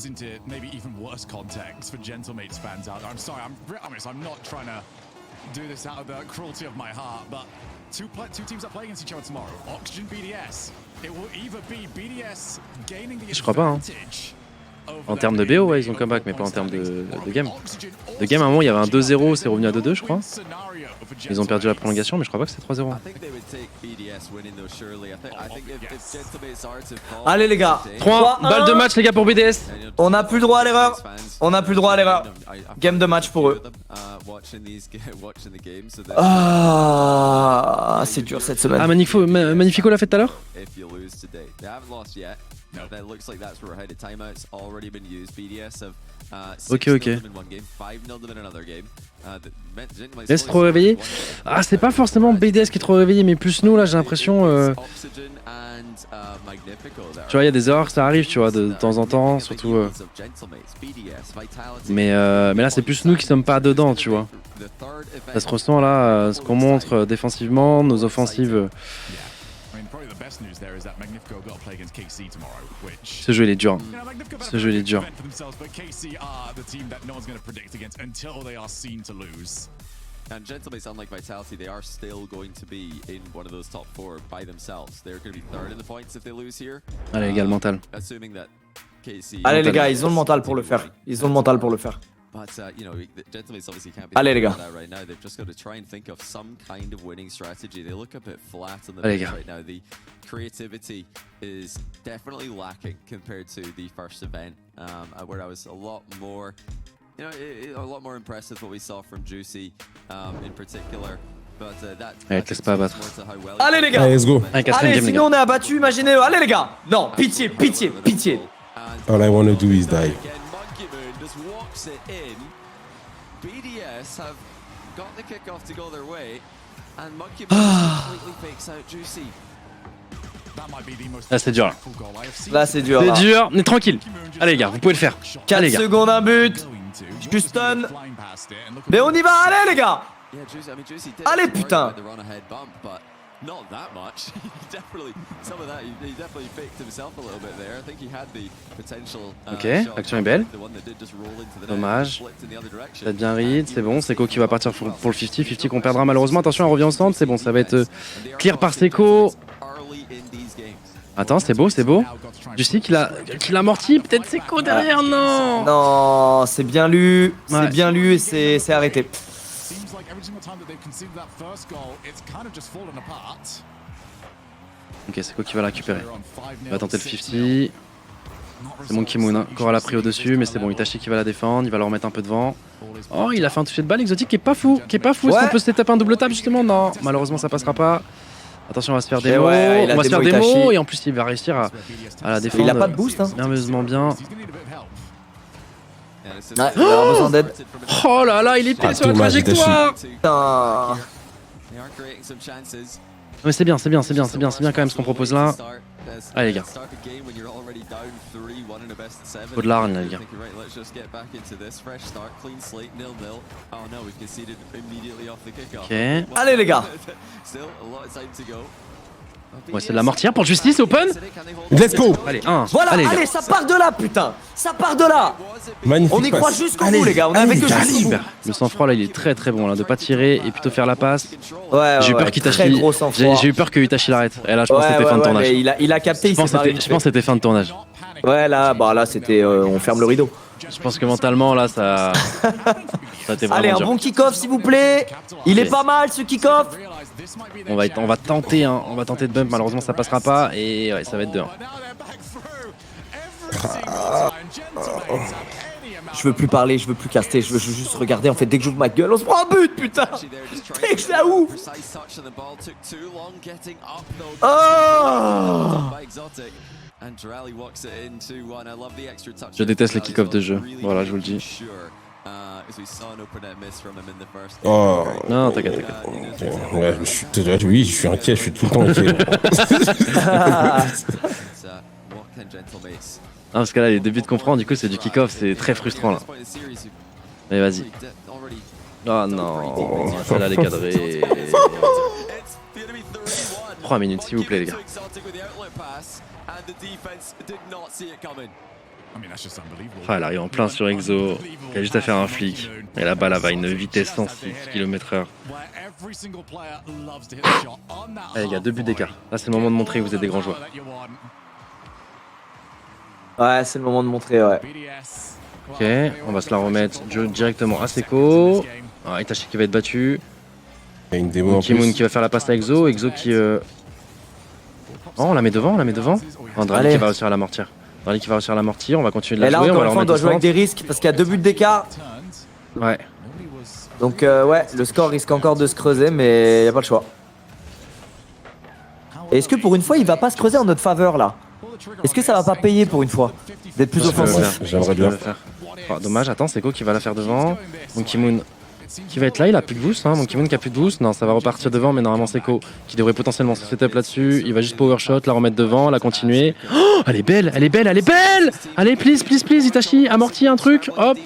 Do this out of the cruelty of my heart, but two teams are playing against each other tomorrow. Oxygen, BDS. It will either be BDS gaining the Je crois pas, hein. En termes de BO, ouais, ils ont comeback, mais pas en termes de game. De game, à un moment, il y avait un 2-0, c'est revenu à 2-2, je crois. Ils ont perdu la prolongation, mais je crois pas que c'est 3-0. Allez les gars, 3 balles de match, les gars, pour BDS. On n'a plus le droit à l'erreur. On n'a plus le droit à l'erreur. Game de match pour eux. Ah, c'est dur cette semaine. Ah, Magnifico l'a fait tout à l'heure. Ok. Laisse trop réveillé. Ah, c'est pas forcément BDS qui est trop réveillé, mais plus nous là, j'ai l'impression. Tu vois, il y a des erreurs, ça arrive, tu vois, de temps en temps, surtout. Mais là, c'est plus nous qui sommes pas dedans, tu vois. Ça se ressent là, ce qu'on montre défensivement, nos offensives. Ce jeu il est dur. Ce jeu il est dur. And Gentleman's, unlike Vitality, they are still going to be in one of those top 4 by themselves. They're going to be third in the points if they lose here. Allez, les gars, le mental. Assuming that KC. Allez les gars, ils ont le mental pour le faire. Ils ont le mental pour le faire. But you know, Gentleman's obviously can't be. Allez les gars. Right now, they've just got to try and think of some kind of winning strategy. They look a bit flat on the Allez, bench gars. right now. The creativity is definitely lacking compared to the first event, where I was a lot more. You know, a lot more impressive what we saw from Juicy in particular. But that Allez, te laisse pas abattre. Allez les gars. Allez, let's go. Allez, sinon on est abattu, imaginez-le. Allez les gars. Non, pitié. All I wanna do is die. BDS have got the kickoff to go their way, and Monkey completely fakes out Juicy. Là, c'est dur. Là, c'est dur. C'est dur, mais tranquille. Allez, les gars, vous pouvez le faire. 4 Allez, les gars. secondes, un but. Houston. Mais on y va, allez les gars. Allez, putain. Not that much. Definitely some of that. He definitely faked himself a little bit there. I think he had the potential. Ok, l'action est belle. Dommage. Ça bien read, c'est bon. Seiko qui va partir pour le 50. 50 qu'on perdra malheureusement. Attention, on revient au centre. C'est bon, ça va être clear par Seiko. Attends, c'est beau. Juicy qui l'a amorti. Peut-être Seiko derrière, non. Non, c'est bien lu. C'est Ouais. bien lu et c'est arrêté. Ok, Seiko qui va la récupérer. Il va tenter le 50. C'est Monkey Moon, hein. Cora l'a pris au-dessus, mais c'est bon. Itachi qui va la défendre. Il va la remettre un peu devant. Oh, il a fait un toucher de balle exotique qui est pas fou. Est-ce qu'on peut se taper un double tap justement? Non, malheureusement ça passera pas. Attention, on va se faire des mots. Ouais, On va se faire des Itachi. mots et en plus il va réussir à la défendre. Il a pas de boost, hein. Merveilleusement bien. Ouais, il a besoin d'aide. Oh là là, il est pile sur la dommage, trajectoire. Putain. Mais c'est bien quand même ce qu'on propose là. Allez les gars. Faut de l'arne là les gars. Ok. Allez les gars. Ouais, c'est de la mortière pour Justice Open. Let's go. Allez, 1. Voilà, allez, allez, ça part de là, putain. Ça part de là. Magnifique. On y croit passe. jusqu'au bout, les gars. On est avec eux jusqu'au bout. Le sang-froid là il est très très bon là, de pas tirer et plutôt faire la passe. Ouais, J'ai eu peur qu'Itachi. J'ai eu peur que Itachi l'arrête. Et là je pense que c'était fin de tournage. Mais il a capté, il s'est barré. Je pense que c'était fin de tournage. Ouais, là c'était. On ferme le rideau. Je pense que mentalement là ça. Ça a été Allez, vraiment un dur. bon kick-off, s'il vous plaît. Il est pas mal ce kick-off. On va tenter, hein. On va tenter de bump. Malheureusement ça passera pas et ouais, ça va être 2. Je veux plus parler, je veux plus caster, je veux juste regarder. En fait, dès que j'ouvre ma gueule, on se prend un but, putain. Dès que je la ouvre. Je déteste les kick-offs de jeu. Voilà, je vous le dis. Oh. Non, t'inquiète. Ouais, oui, je suis inquiet, je suis tout le temps inquiet. Ah, parce que là, les débuts de comprendre, du coup, c'est du kick-off, c'est très frustrant là. Allez, vas-y. Oh non, celle-là, elle est cadrée. 3 minutes, s'il vous plaît, les gars. Ah, elle arrive en plein sur Exo. Il a juste à faire un flic. Et la balle, elle va à une vitesse 106 km/h. Allez, les gars, 2 buts d'écart. Là, c'est le moment de montrer que vous êtes des grands joueurs. Ouais, c'est le moment de montrer, ouais. Ok, on va se la remettre directement à Seiko. Ah, Itachi qui va être battu. Il y a une démo en Kimoun plus. qui va faire la passe à Exo. Exo qui. Oh, on la met devant, Andrali qui va réussir à l'amortir. Andrali qui va réussir à l'amortir. On va continuer de Et la là, jouer. On encore va une la fois, on doit remettre jouer avec des risques parce qu'il y a 2 buts d'écart. Ouais. Donc, ouais, le score risque encore de se creuser, mais il n'y a pas le choix. Et est-ce que pour une fois, il va pas se creuser en notre faveur là? Est-ce que ça va pas payer pour une fois d'être plus offensif? J'aimerais bien. Oh, dommage, attends, Seiko qui va la faire devant. Monkey Moon qui va être là, il a plus de boost. Monkey Moon qui a plus de boost. Non, ça va repartir devant, mais normalement Seiko qui devrait potentiellement se setup là-dessus. Il va juste power shot, la remettre devant, la continuer. Oh, elle est belle. Allez, please, Itachi, amorti un truc. Hop.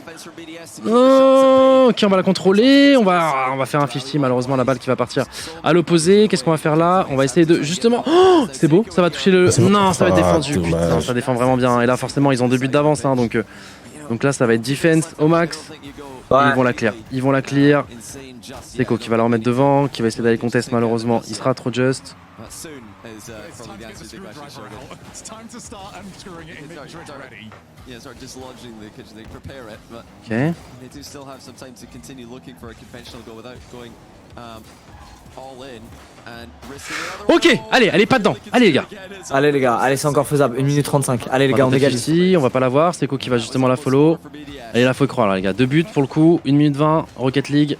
Oh, ok, on va la contrôler. On va faire un 50, malheureusement, la balle qui va partir à l'opposé. Qu'est-ce qu'on va faire là? On va essayer de justement. Oh, c'est beau, ça va toucher le. Non, ça va être défendu. Putain, ça défend vraiment bien. Et là, forcément, ils ont 2 buts d'avance, donc là, ça va être defense au max. Ouais. Ils vont la clear. Seiko qui va la remettre devant, qui va essayer d'aller contest malheureusement. Il sera trop just. Ok. Ok, allez, pas dedans. Allez les gars. Allez, c'est encore faisable. 1 minute 35. Allez les gars, on égalise. Ici, on va pas la voir. Seiko qui va justement la follow. Allez, là, faut y croire, là, les gars. 2 buts pour le coup. 1 minute 20. Rocket League.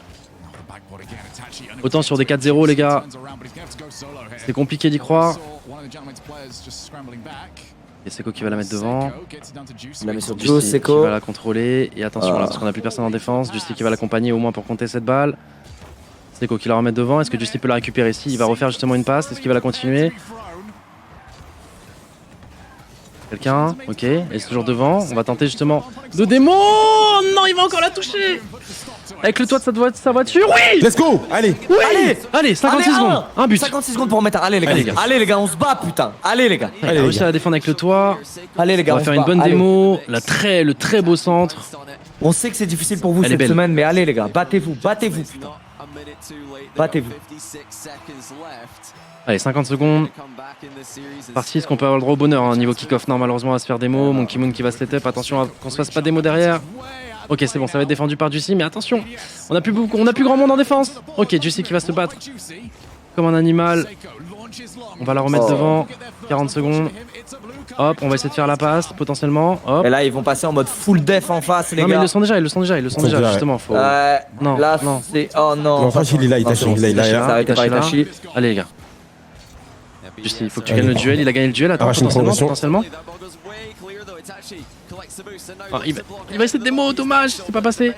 Autant sur des 4-0, les gars. C'est compliqué d'y croire. Et Seiko qui va la mettre devant. Il la met sur Justy Joe, Seiko. qui va la contrôler. Et attention là, parce qu'on a plus personne en défense. Justy qui va l'accompagner au moins pour compter cette balle. Seiko qui la remet devant. Est-ce que Justy peut la récupérer ici? Il va refaire justement une passe. Est-ce qu'il va la continuer? Quelqu'un? Ok. Et c'est toujours devant. On va tenter justement de démo. Non, il va encore la toucher. Avec le toit de sa voiture. Oui! Let's go! Allez! Oui! Allez, 56 secondes. Un but. 56 secondes pour remettre. Allez les Allez, gars. Allez les gars, on se bat putain. Allez les gars. Il a réussi à la défendre avec le toit. Allez les gars, On va faire une bonne démo. Le très beau centre. On sait que c'est difficile pour vous Elle est cette belle. semaine, mais allez les gars, battez-vous putain. Battez-vous. Allez, 50 secondes. Partie, est-ce qu'on peut avoir le droit au bonheur niveau kick-off? Non, malheureusement, on va se faire démo. Monkey Moon qui va se setup. Attention à qu'on se fasse pas démo derrière. Ok, c'est bon, ça va être défendu par Juicy, mais attention, on a plus grand monde en défense. Ok, Juicy qui va se battre comme un animal. On va la remettre devant. 40 secondes. Hop, on va essayer de faire la passe potentiellement. Hop. Et là, ils vont passer en mode full def en face, les Non, mais gars. ils le sont déjà, justement. Faut... Non, là, non. c'est. Oh non. Non, Itachi, il est là, Itachi, il est là. Ça a été par Itachi là. Itachi. Allez, les gars. Juicy, il faut que tu gagnes le duel. Il a gagné le duel, attends, Arrache une potentiellement. Ah, il va essayer de démo, dommage, c'est pas passé.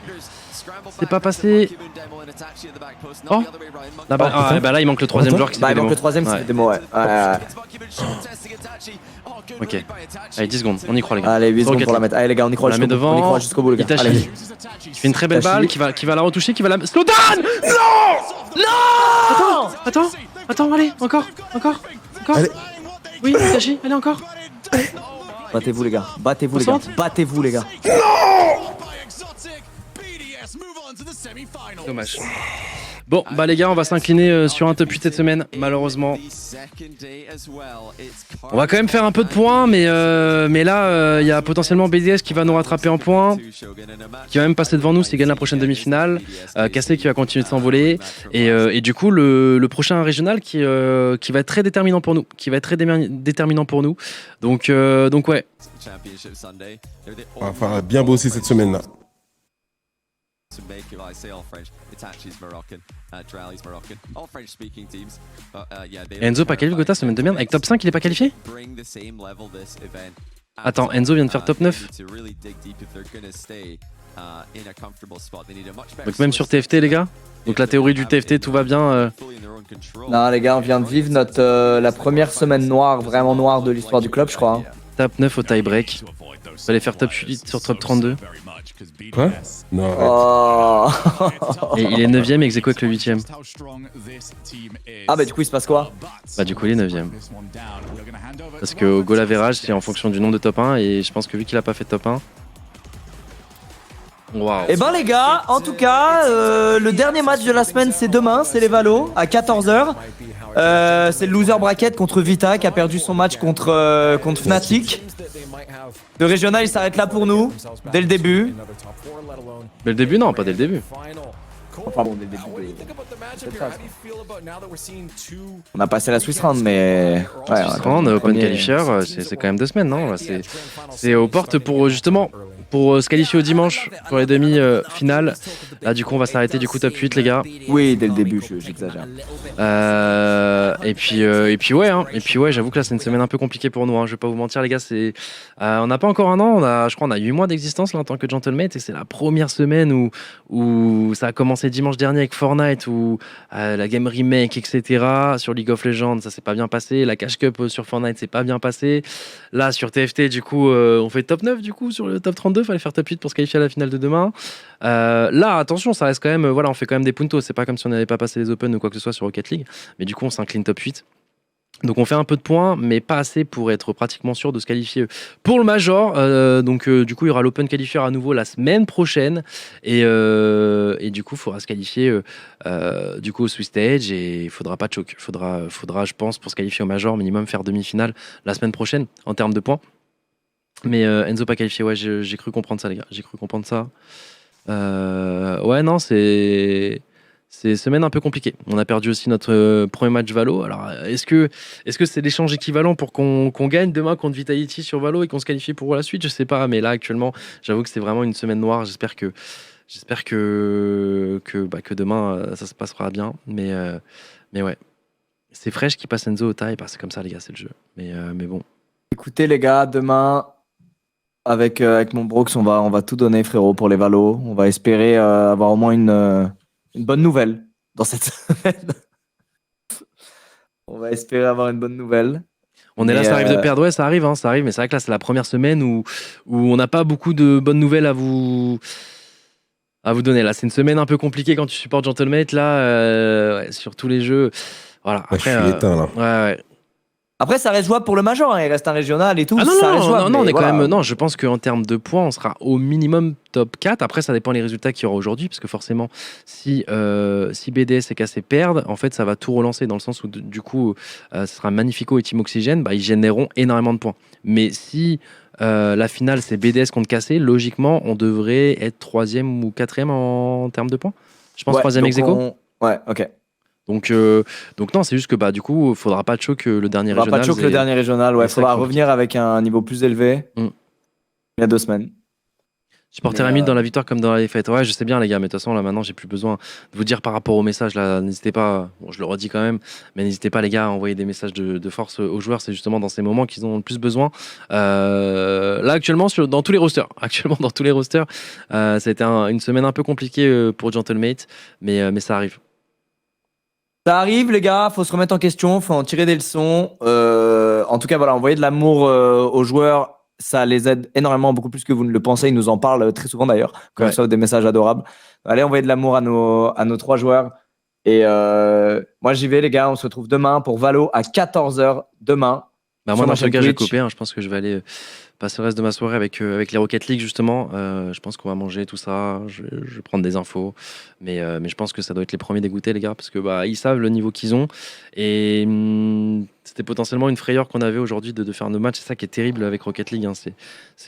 Oh là, il manque le troisième joueur qui s'est Bah, fait il manque démo. le troisième, c'est des mots, ouais. Ok. Allez, 10 secondes, on y croit, les gars. Allez, 8 secondes Rocket pour la League. mettre. Allez, les gars, on y croit On la met jusqu'au bout. On y devant. croit jusqu'au bout, les gars. Itachi Allez. qui fait une très belle balle, qui va la retoucher, qui va la. Slow down! Non! Attends, allez, encore. Allez. Oui, Itachi, allez, encore. Battez-vous, les gars. Battez-vous, les gars. Concentre. Battez-vous, les gars. Dommage. Bon, bah les gars, on va s'incliner sur un top 8 cette semaine, malheureusement. On va quand même faire un peu de points, mais là, il y a potentiellement BDS qui va nous rattraper en points, qui va même passer devant nous s'il gagne la prochaine demi-finale, Cassé qui va continuer de s'envoler, et du coup, le prochain régional qui va être très déterminant pour nous, Donc ouais. On va falloir bien bosser cette semaine-là. To make it, I say all French, it's actually Moroccan. Drali's Moroccan. All French speaking teams. Enzo pas qualifié Gotha, semaine de merde. Avec top 5, il est pas qualifié? Attends, Enzo vient de faire top 9. Donc même sur TFT les gars. Donc la théorie du TFT, tout va bien. Non les gars, on vient de vivre la première semaine noire, vraiment noire de l'histoire du club, je crois. Top 9 au tie-break. Fallait faire top 8 sur top 32. Quoi? Non. Oh. Et il est 9ème ex aequo avec le 8ème. Ah bah du coup il se passe quoi? Bah du coup il est 9ème. Parce que au goal average c'est en fonction du nombre de top 1 et je pense que vu qu'il a pas fait top 1. Waouh. Et ben les gars, en tout cas, le dernier match de la semaine c'est demain, c'est les Valo à 14h. C'est le loser bracket contre Vita qui a perdu son match contre Fnatic. Le régional il s'arrête là pour nous, dès le début. Dès le début non, pas dès le début. Enfin bon, dès le début. On a passé la Swiss Round mais... Ouais, on a open qualifier, c'est quand même 2 semaines, non? C'est aux portes pour justement... Pour se qualifier au dimanche pour les demi-finales. Là du coup on va s'arrêter du coup top 8 les gars. Oui dès le début j'exagère. Et puis ouais j'avoue que là c'est une semaine un peu compliquée pour nous, hein. Je vais pas vous mentir les gars, on n'a pas encore un an, je crois on a 8 mois d'existence là en tant que Gentlemate et c'est la première semaine où ça a commencé dimanche dernier avec Fortnite où la game remake etc. Sur League of Legends ça s'est pas bien passé, la Cash Cup sur Fortnite c'est pas bien passé, là sur TFT du coup on fait top 9 du coup sur le top 32, fallait faire top 8 pour se qualifier à la finale de demain. Là attention ça reste quand même, voilà on fait quand même des puntos, c'est pas comme si on n'avait pas passé les Open ou quoi que ce soit sur Rocket League, mais du coup on s'incline top 8. Donc on fait un peu de points, mais pas assez pour être pratiquement sûr de se qualifier pour le Major. Donc du coup il y aura l'Open Qualifier à nouveau la semaine prochaine et du coup il faudra se qualifier du coup au Swiss Stage et il faudra pas choke. Faudra je pense pour se qualifier au Major minimum faire demi-finale la semaine prochaine en termes de points. Mais Enzo pas qualifié, ouais j'ai cru comprendre ça les gars, j'ai cru comprendre ça. Ouais non c'est semaine un peu compliquée. On a perdu aussi notre premier match Valo. Alors, est-ce que c'est l'échange équivalent pour qu'on gagne demain contre Vitality sur Valo et qu'on se qualifie pour la suite? Je sais pas, mais là actuellement, j'avoue que c'est vraiment une semaine noire. J'espère que demain ça se passera bien. Mais ouais, c'est Fresh qui passe Enzo au taille. C'est comme ça les gars, c'est le jeu. Mais bon. Écoutez les gars, demain avec mon Brooks, on va tout donner frérot pour les Valo. On va espérer avoir au moins une bonne nouvelle dans cette semaine. On va espérer avoir une bonne nouvelle. On est là, ça arrive de perdre, ouais, ça arrive, mais c'est vrai que là, c'est la première semaine où on n'a pas beaucoup de bonnes nouvelles à vous donner. Là, c'est une semaine un peu compliquée quand tu supportes Gentlemate, là, ouais, sur tous les jeux. Voilà. Après, je suis éteint, là. Ouais. Après, ça reste jouable pour le Major, hein. Il reste un régional et tout. Ah non, ça reste jouable, non, on est voilà. quand même. Non, je pense qu'en termes de points, on sera au minimum top 4. Après, ça dépend des résultats qu'il y aura aujourd'hui, parce que forcément, si BDS et KC perdent, en fait, ça va tout relancer dans le sens où, du coup, ce sera Magnifico et Team Oxygène, ils généreront énormément de points. Mais si la finale, c'est BDS contre KC, logiquement, on devrait être 3e ou 4e en termes de points. Je pense 3e ex aequo. Ouais, ok. Donc non, c'est juste que du coup, il faudra pas choke le dernier régional. Pas choke le dernier régional, ouais. Il faudra revenir avec un niveau plus élevé. Il y a 2 semaines. Supporter Amid dans la victoire comme dans la défaite. Ouais, je sais bien les gars, mais de toute façon là maintenant j'ai plus besoin de vous dire par rapport au message là. N'hésitez pas, bon, je le redis quand même, mais n'hésitez pas les gars à envoyer des messages de force aux joueurs. C'est justement dans ces moments qu'ils ont le plus besoin. Là actuellement dans tous les rosters, ça a été une semaine un peu compliquée pour Gentlemate, mais ça arrive. Ça arrive les gars, faut se remettre en question, faut en tirer des leçons. En tout cas voilà, envoyer de l'amour aux joueurs, ça les aide énormément, beaucoup plus que vous ne le pensez. Ils nous en parlent très souvent d'ailleurs, quand ils reçoivent des messages adorables. Allez envoyer de l'amour à nos 3 joueurs. Et moi j'y vais les gars, on se retrouve demain pour Valo à 14h demain. Bah moi, dans ce cas, j'ai coupé. Je pense que je vais aller passer le reste de ma soirée avec les Rocket League, justement. Je pense qu'on va manger tout ça. Je vais prendre des infos. Mais je pense que ça doit être les premiers dégoûtés, les gars, parce que ils savent le niveau qu'ils ont. Et c'était potentiellement une frayeur qu'on avait aujourd'hui de faire nos matchs. C'est ça qui est terrible avec Rocket League. Hein.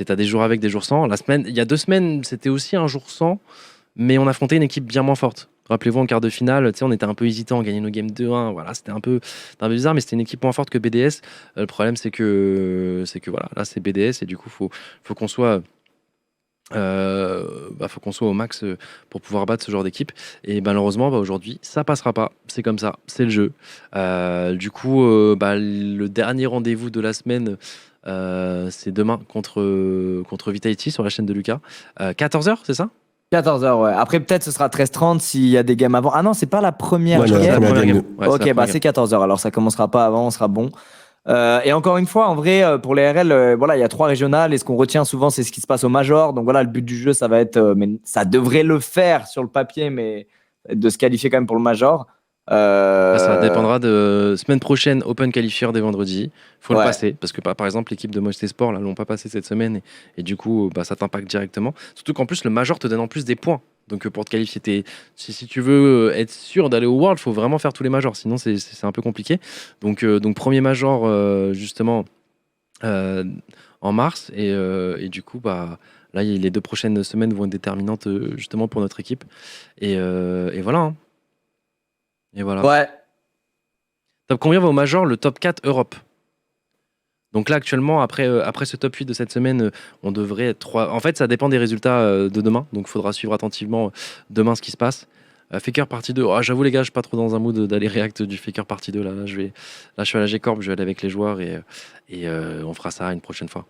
T'as des jours avec, des jours sans. Il y a 2 semaines, c'était aussi un jour sans, mais on affrontait une équipe bien moins forte. Rappelez-vous, en quart de finale, on était un peu hésitant, on gagnait nos games 2-1. Voilà, c'était un peu bizarre, mais c'était une équipe moins forte que BDS. Le problème, c'est que voilà, là, c'est BDS et du coup, faut qu'on soit, faut qu'on soit au max pour pouvoir battre ce genre d'équipe. Et malheureusement, aujourd'hui, ça passera pas. C'est comme ça, c'est le jeu. Du coup, le dernier rendez-vous de la semaine, c'est demain contre Vitality sur la chaîne de Lucas. 14h, c'est ça? 14h, ouais. Après, peut-être ce sera 13h30 s'il y a des games avant. Ah non, c'est pas la première game. La première game. Ouais, ok, c'est 14h. Alors, ça commencera pas avant, on sera bon. Et encore une fois, en vrai, pour les RL, voilà, il y a 3 régionales. Et ce qu'on retient souvent, c'est ce qui se passe au Major. Donc voilà, le but du jeu, ça va être. Mais ça devrait le faire sur le papier, mais de se qualifier quand même pour le Major. Ça dépendra de semaine prochaine, Open Qualifier dès vendredi. Faut le passer parce que par exemple l'équipe de Moisté Sport là l'ont pas passé cette semaine et du coup ça t'impacte directement. Surtout qu'en plus le Major te donne en plus des points. Donc pour te qualifier, si tu veux être sûr d'aller au World, faut vraiment faire tous les Majors. Sinon c'est un peu compliqué. Donc premier Major justement en mars et du coup là les 2 prochaines semaines vont être déterminantes justement pour notre équipe et voilà. Hein. Et voilà. Ouais. Top combien va au Major? Le top 4 Europe. Donc là, actuellement, après ce top 8 de cette semaine, on devrait être 3. En fait, ça dépend des résultats de demain. Donc il faudra suivre attentivement demain ce qui se passe. Faker partie 2. Oh, j'avoue, les gars, je suis pas trop dans un mood d'aller react du Faker partie 2. Là, je suis à la G-Corp, je vais aller avec les joueurs et on fera ça une prochaine fois.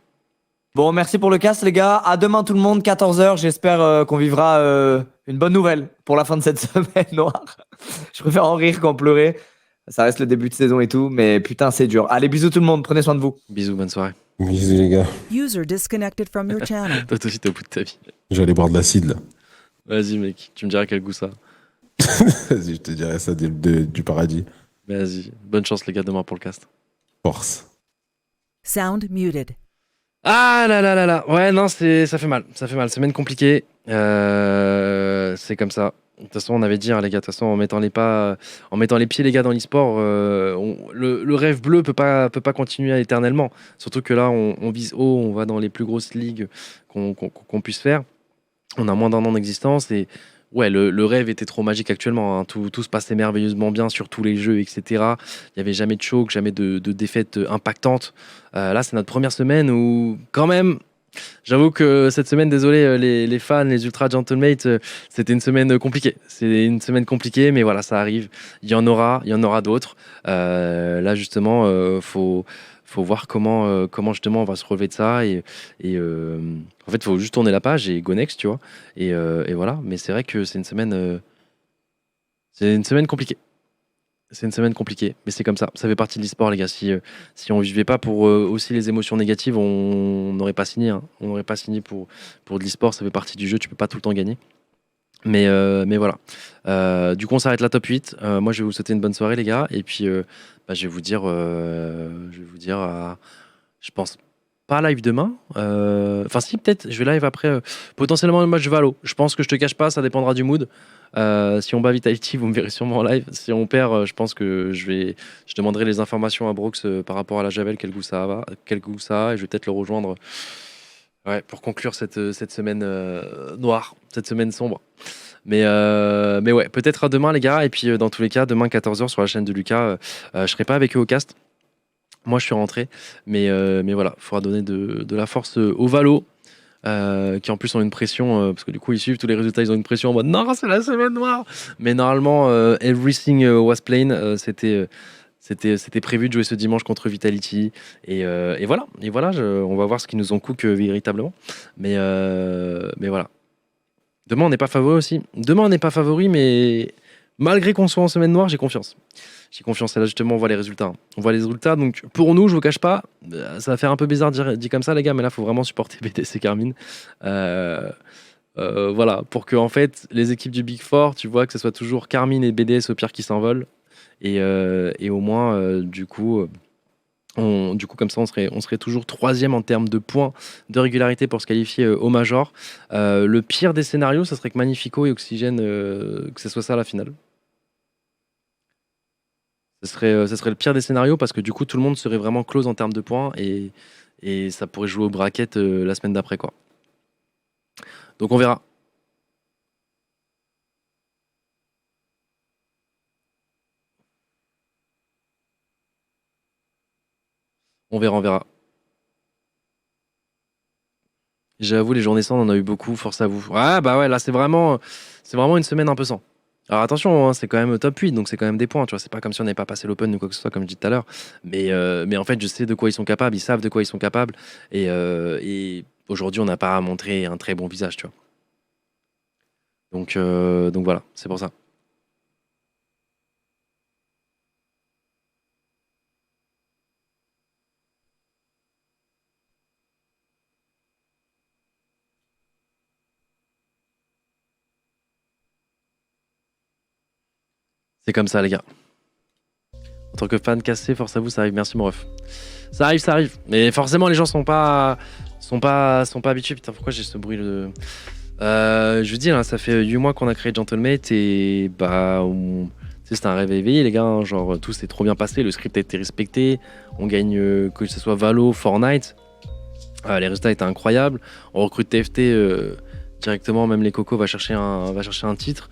Bon, merci pour le cast, les gars. À demain, tout le monde, 14h. J'espère qu'on vivra une bonne nouvelle pour la fin de cette semaine noire. Je préfère en rire qu'en pleurer. Ça reste le début de saison et tout, mais putain, c'est dur. Allez, bisous tout le monde. Prenez soin de vous. Bisous, bonne soirée. Bisous, les gars. User disconnected from your channel. Toi aussi, t'es au bout de ta vie. J'allais boire de l'acide, là. Vas-y, mec. Tu me diras quel goût ça. Vas-y, je te dirai ça du paradis. Vas-y. Bonne chance, les gars, demain pour le cast. Force. Sound muted. Ah là là là là. Ouais, non, ça fait mal. Ça fait mal. Semaine compliquée. C'est comme ça. De toute façon, on avait dit, hein, les gars, de toute façon, en mettant les pieds, les gars, dans l'e-sport, le rêve bleu peut pas continuer éternellement. Surtout que là, on vise haut, on va dans les plus grosses ligues qu'on puisse faire. On a moins d'1 an d'existence et ouais, le rêve était trop magique actuellement. Hein. Tout se passait merveilleusement bien sur tous les jeux, etc. Il n'y avait jamais de choke, jamais de défaite impactante. Là, c'est notre première semaine où, quand même, j'avoue que cette semaine, désolé les fans, les ultra gentlemates, c'était une semaine compliquée. C'est une semaine compliquée, mais voilà, ça arrive. Il y en aura d'autres. Là, justement, faut voir comment justement on va se relever de ça et en fait, il faut juste tourner la page et go next, tu vois. Et voilà. Mais c'est vrai que c'est une semaine compliquée. C'est une semaine compliquée, mais c'est comme ça. Ça fait partie de l'e-sport, les gars. Si on vivait pas pour aussi les émotions négatives, on n'aurait pas signé. Hein. On n'aurait pas signé pour de l'e-sport. Ça fait partie du jeu. Tu peux pas tout le temps gagner. Mais voilà. Du coup, on s'arrête la top 8. Moi, je vais vous souhaiter une bonne soirée, les gars. Et puis, je vais vous dire, je pense pas live demain. Enfin, si, peut-être. Je vais live après. Potentiellement, le match de Valo. Je pense que je te cache pas, ça dépendra du mood. Si on bat Vitality, vous me verrez sûrement en live. Si on perd, je pense que je demanderai les informations à Brooks par rapport à la Javel, quel goût ça a, et je vais peut-être le rejoindre pour conclure cette semaine noire, cette semaine sombre. Mais ouais, peut-être à demain, les gars. Et puis, dans tous les cas, demain 14h sur la chaîne de Lucas, je serai pas avec eux au cast. Moi, je suis rentré. Mais voilà, il faudra donner de la force au Valo. Qui en plus ont une pression parce que du coup ils suivent tous les résultats, ils ont une pression en mode non, c'est la semaine noire, mais normalement everything was plain. C'était prévu de jouer ce dimanche contre Vitality et voilà on va voir ce qu'ils nous ont cook véritablement, mais voilà, demain on n'est pas favori, mais malgré qu'on soit en semaine noire, j'ai confiance. Et là, justement, on voit les résultats. Donc, pour nous, je vous cache pas, ça va faire un peu bizarre dit comme ça, les gars, mais là, il faut vraiment supporter BDS et Carmine. Voilà, pour que, en fait, les équipes du Big Four, tu vois, que ce soit toujours Carmine et BDS au pire qui s'envolent. Et au moins, du coup, Du coup, comme ça, on serait toujours 3e en termes de points de régularité pour se qualifier au Major. Le pire des scénarios, ça serait que Magnifico et Oxygène, que ce soit ça la finale. Ça serait le pire des scénarios parce que du coup, tout le monde serait vraiment close en termes de points et ça pourrait jouer au bracket la semaine d'après, quoi. Donc on verra. On verra. J'avoue, les journées sans, on en a eu beaucoup, force à vous. Ah bah ouais, là c'est vraiment une semaine un peu sans. Alors attention, hein, c'est quand même top 8, donc c'est quand même des points, tu vois. C'est pas comme si on n'avait pas passé l'Open ou quoi que ce soit, comme je dis tout à l'heure. Mais en fait, je sais de quoi ils sont capables, ils savent de quoi ils sont capables. Et aujourd'hui, on n'a pas montré un très bon visage, tu vois. Donc voilà, c'est pour ça. C'est comme ça, les gars. En tant que fan cassé, force à vous, ça arrive. Merci, mon ref. Ça arrive. Mais forcément, les gens sont pas habitués. Putain, pourquoi j'ai ce bruit de... je vous dis, là, ça fait 8 mois qu'on a créé Gentlemate et bah, c'est un rêve éveillé, les gars. Hein. Genre, tout s'est trop bien passé. Le script a été respecté. On gagne, que ce soit Valo, Fortnite. Les résultats étaient incroyables. On recrute TFT directement. Même les Cocos va chercher un titre.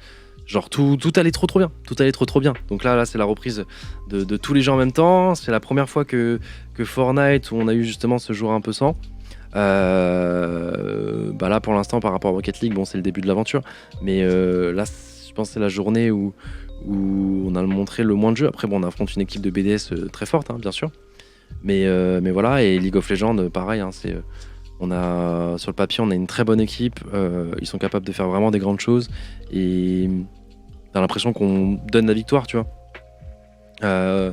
Genre tout allait trop bien. Tout allait trop bien. Donc là c'est la reprise de tous les gens en même temps. C'est la première fois que Fortnite où on a eu justement ce jour un peu sans. Bah là pour l'instant par rapport à Rocket League, bon c'est le début de l'aventure. Mais là je pense que c'est la journée où on a montré le moins de jeux. Après bon on affronte une équipe de BDS très forte hein, bien sûr. Mais voilà, et League of Legends pareil. Hein, sur le papier on a une très bonne équipe. Ils sont capables de faire vraiment des grandes choses. Et t'as l'impression qu'on donne la victoire, tu vois. Je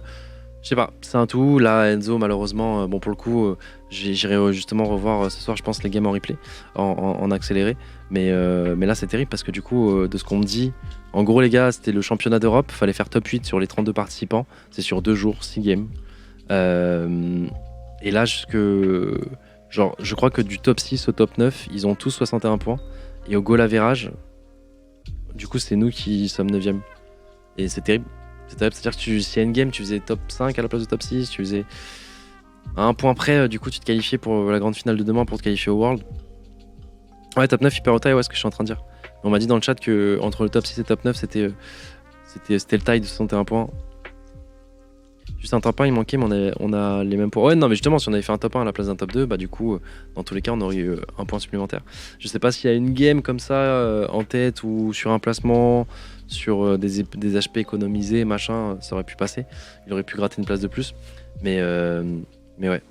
sais pas, c'est un tout. Là, Enzo, malheureusement, bon, pour le coup, j'irai justement revoir ce soir, je pense, les games en replay, en accéléré. Mais là, c'est terrible parce que du coup, de ce qu'on me dit, en gros, les gars, c'était le championnat d'Europe. Fallait faire top 8 sur les 32 participants. C'est sur 2 jours, 6 games. Et là, genre, je crois que du top 6 au top 9, ils ont tous 61 points. Et au goal average, du coup, c'est nous qui sommes 9ème. Et c'est terrible. C'est-à-dire que si à Endgame, tu faisais top 5 à la place de top 6, tu faisais à un point près, du coup, tu te qualifiais pour la grande finale de demain pour te qualifier au World. Ouais, top 9, hyper haut taille, ouais, ce que je suis en train de dire. On m'a dit dans le chat que entre le top 6 et top 9, c'était le taille de 61 points. Juste un top 1, il manquait, mais on a les mêmes points. Ouais, non, mais justement, si on avait fait un top 1 à la place d'un top 2, bah du coup, dans tous les cas, on aurait eu un point supplémentaire. Je sais pas s'il y a une game comme ça en tête ou sur un placement, sur des HP économisés, machin, ça aurait pu passer. Il aurait pu gratter une place de plus. Mais ouais.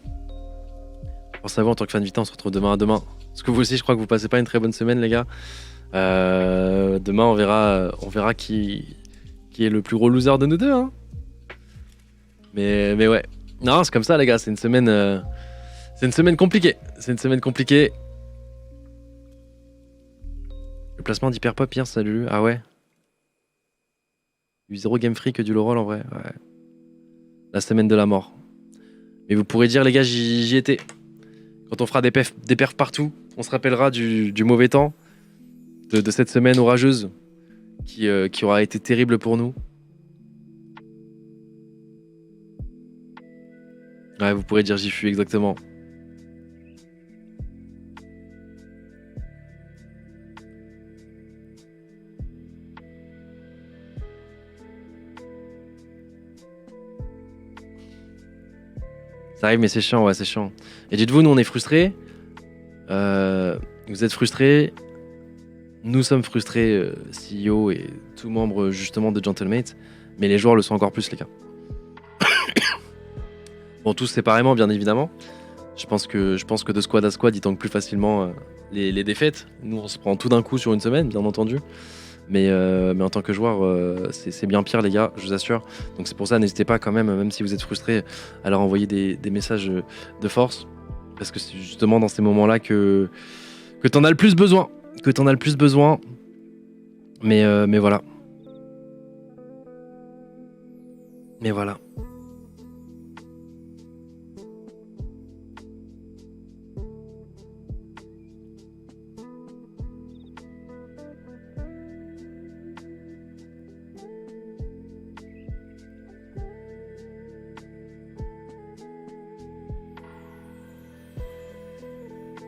Pour savoir, en tant que fan Vita, on se retrouve demain à demain. Parce que vous aussi, je crois que vous passez pas une très bonne semaine, les gars. Demain, on verra qui est le plus gros loser de nous deux, hein. Mais ouais. Non, c'est comme ça, les gars. C'est une semaine compliquée. Le placement d'Hyperpop hier, salut. Ah ouais. Du 0 Game Free que du low roll en vrai. Ouais. La semaine de la mort. Mais vous pourrez dire, les gars, j'y étais. Quand on fera des perfs partout, on se rappellera du mauvais temps, de cette semaine orageuse qui aura été terrible pour nous. Ouais, vous pourrez dire j'y fus, exactement. Ça arrive, mais c'est chiant, ouais, c'est chiant. Et dites-vous, nous, on est frustrés. Vous êtes frustrés. Nous sommes frustrés, CEO et tout membre, justement, de Gentlemate. Mais les joueurs le sont encore plus, les gars. Bon, tous séparément, bien évidemment. Je pense que de squad à squad, ils tankent plus facilement les défaites. Nous, on se prend tout d'un coup sur une semaine, bien entendu. Mais en tant que joueur, c'est bien pire, les gars, je vous assure. Donc c'est pour ça, n'hésitez pas quand même si vous êtes frustrés, à leur envoyer des messages de force. Parce que c'est justement dans ces moments-là que t'en as le plus besoin. Mais voilà.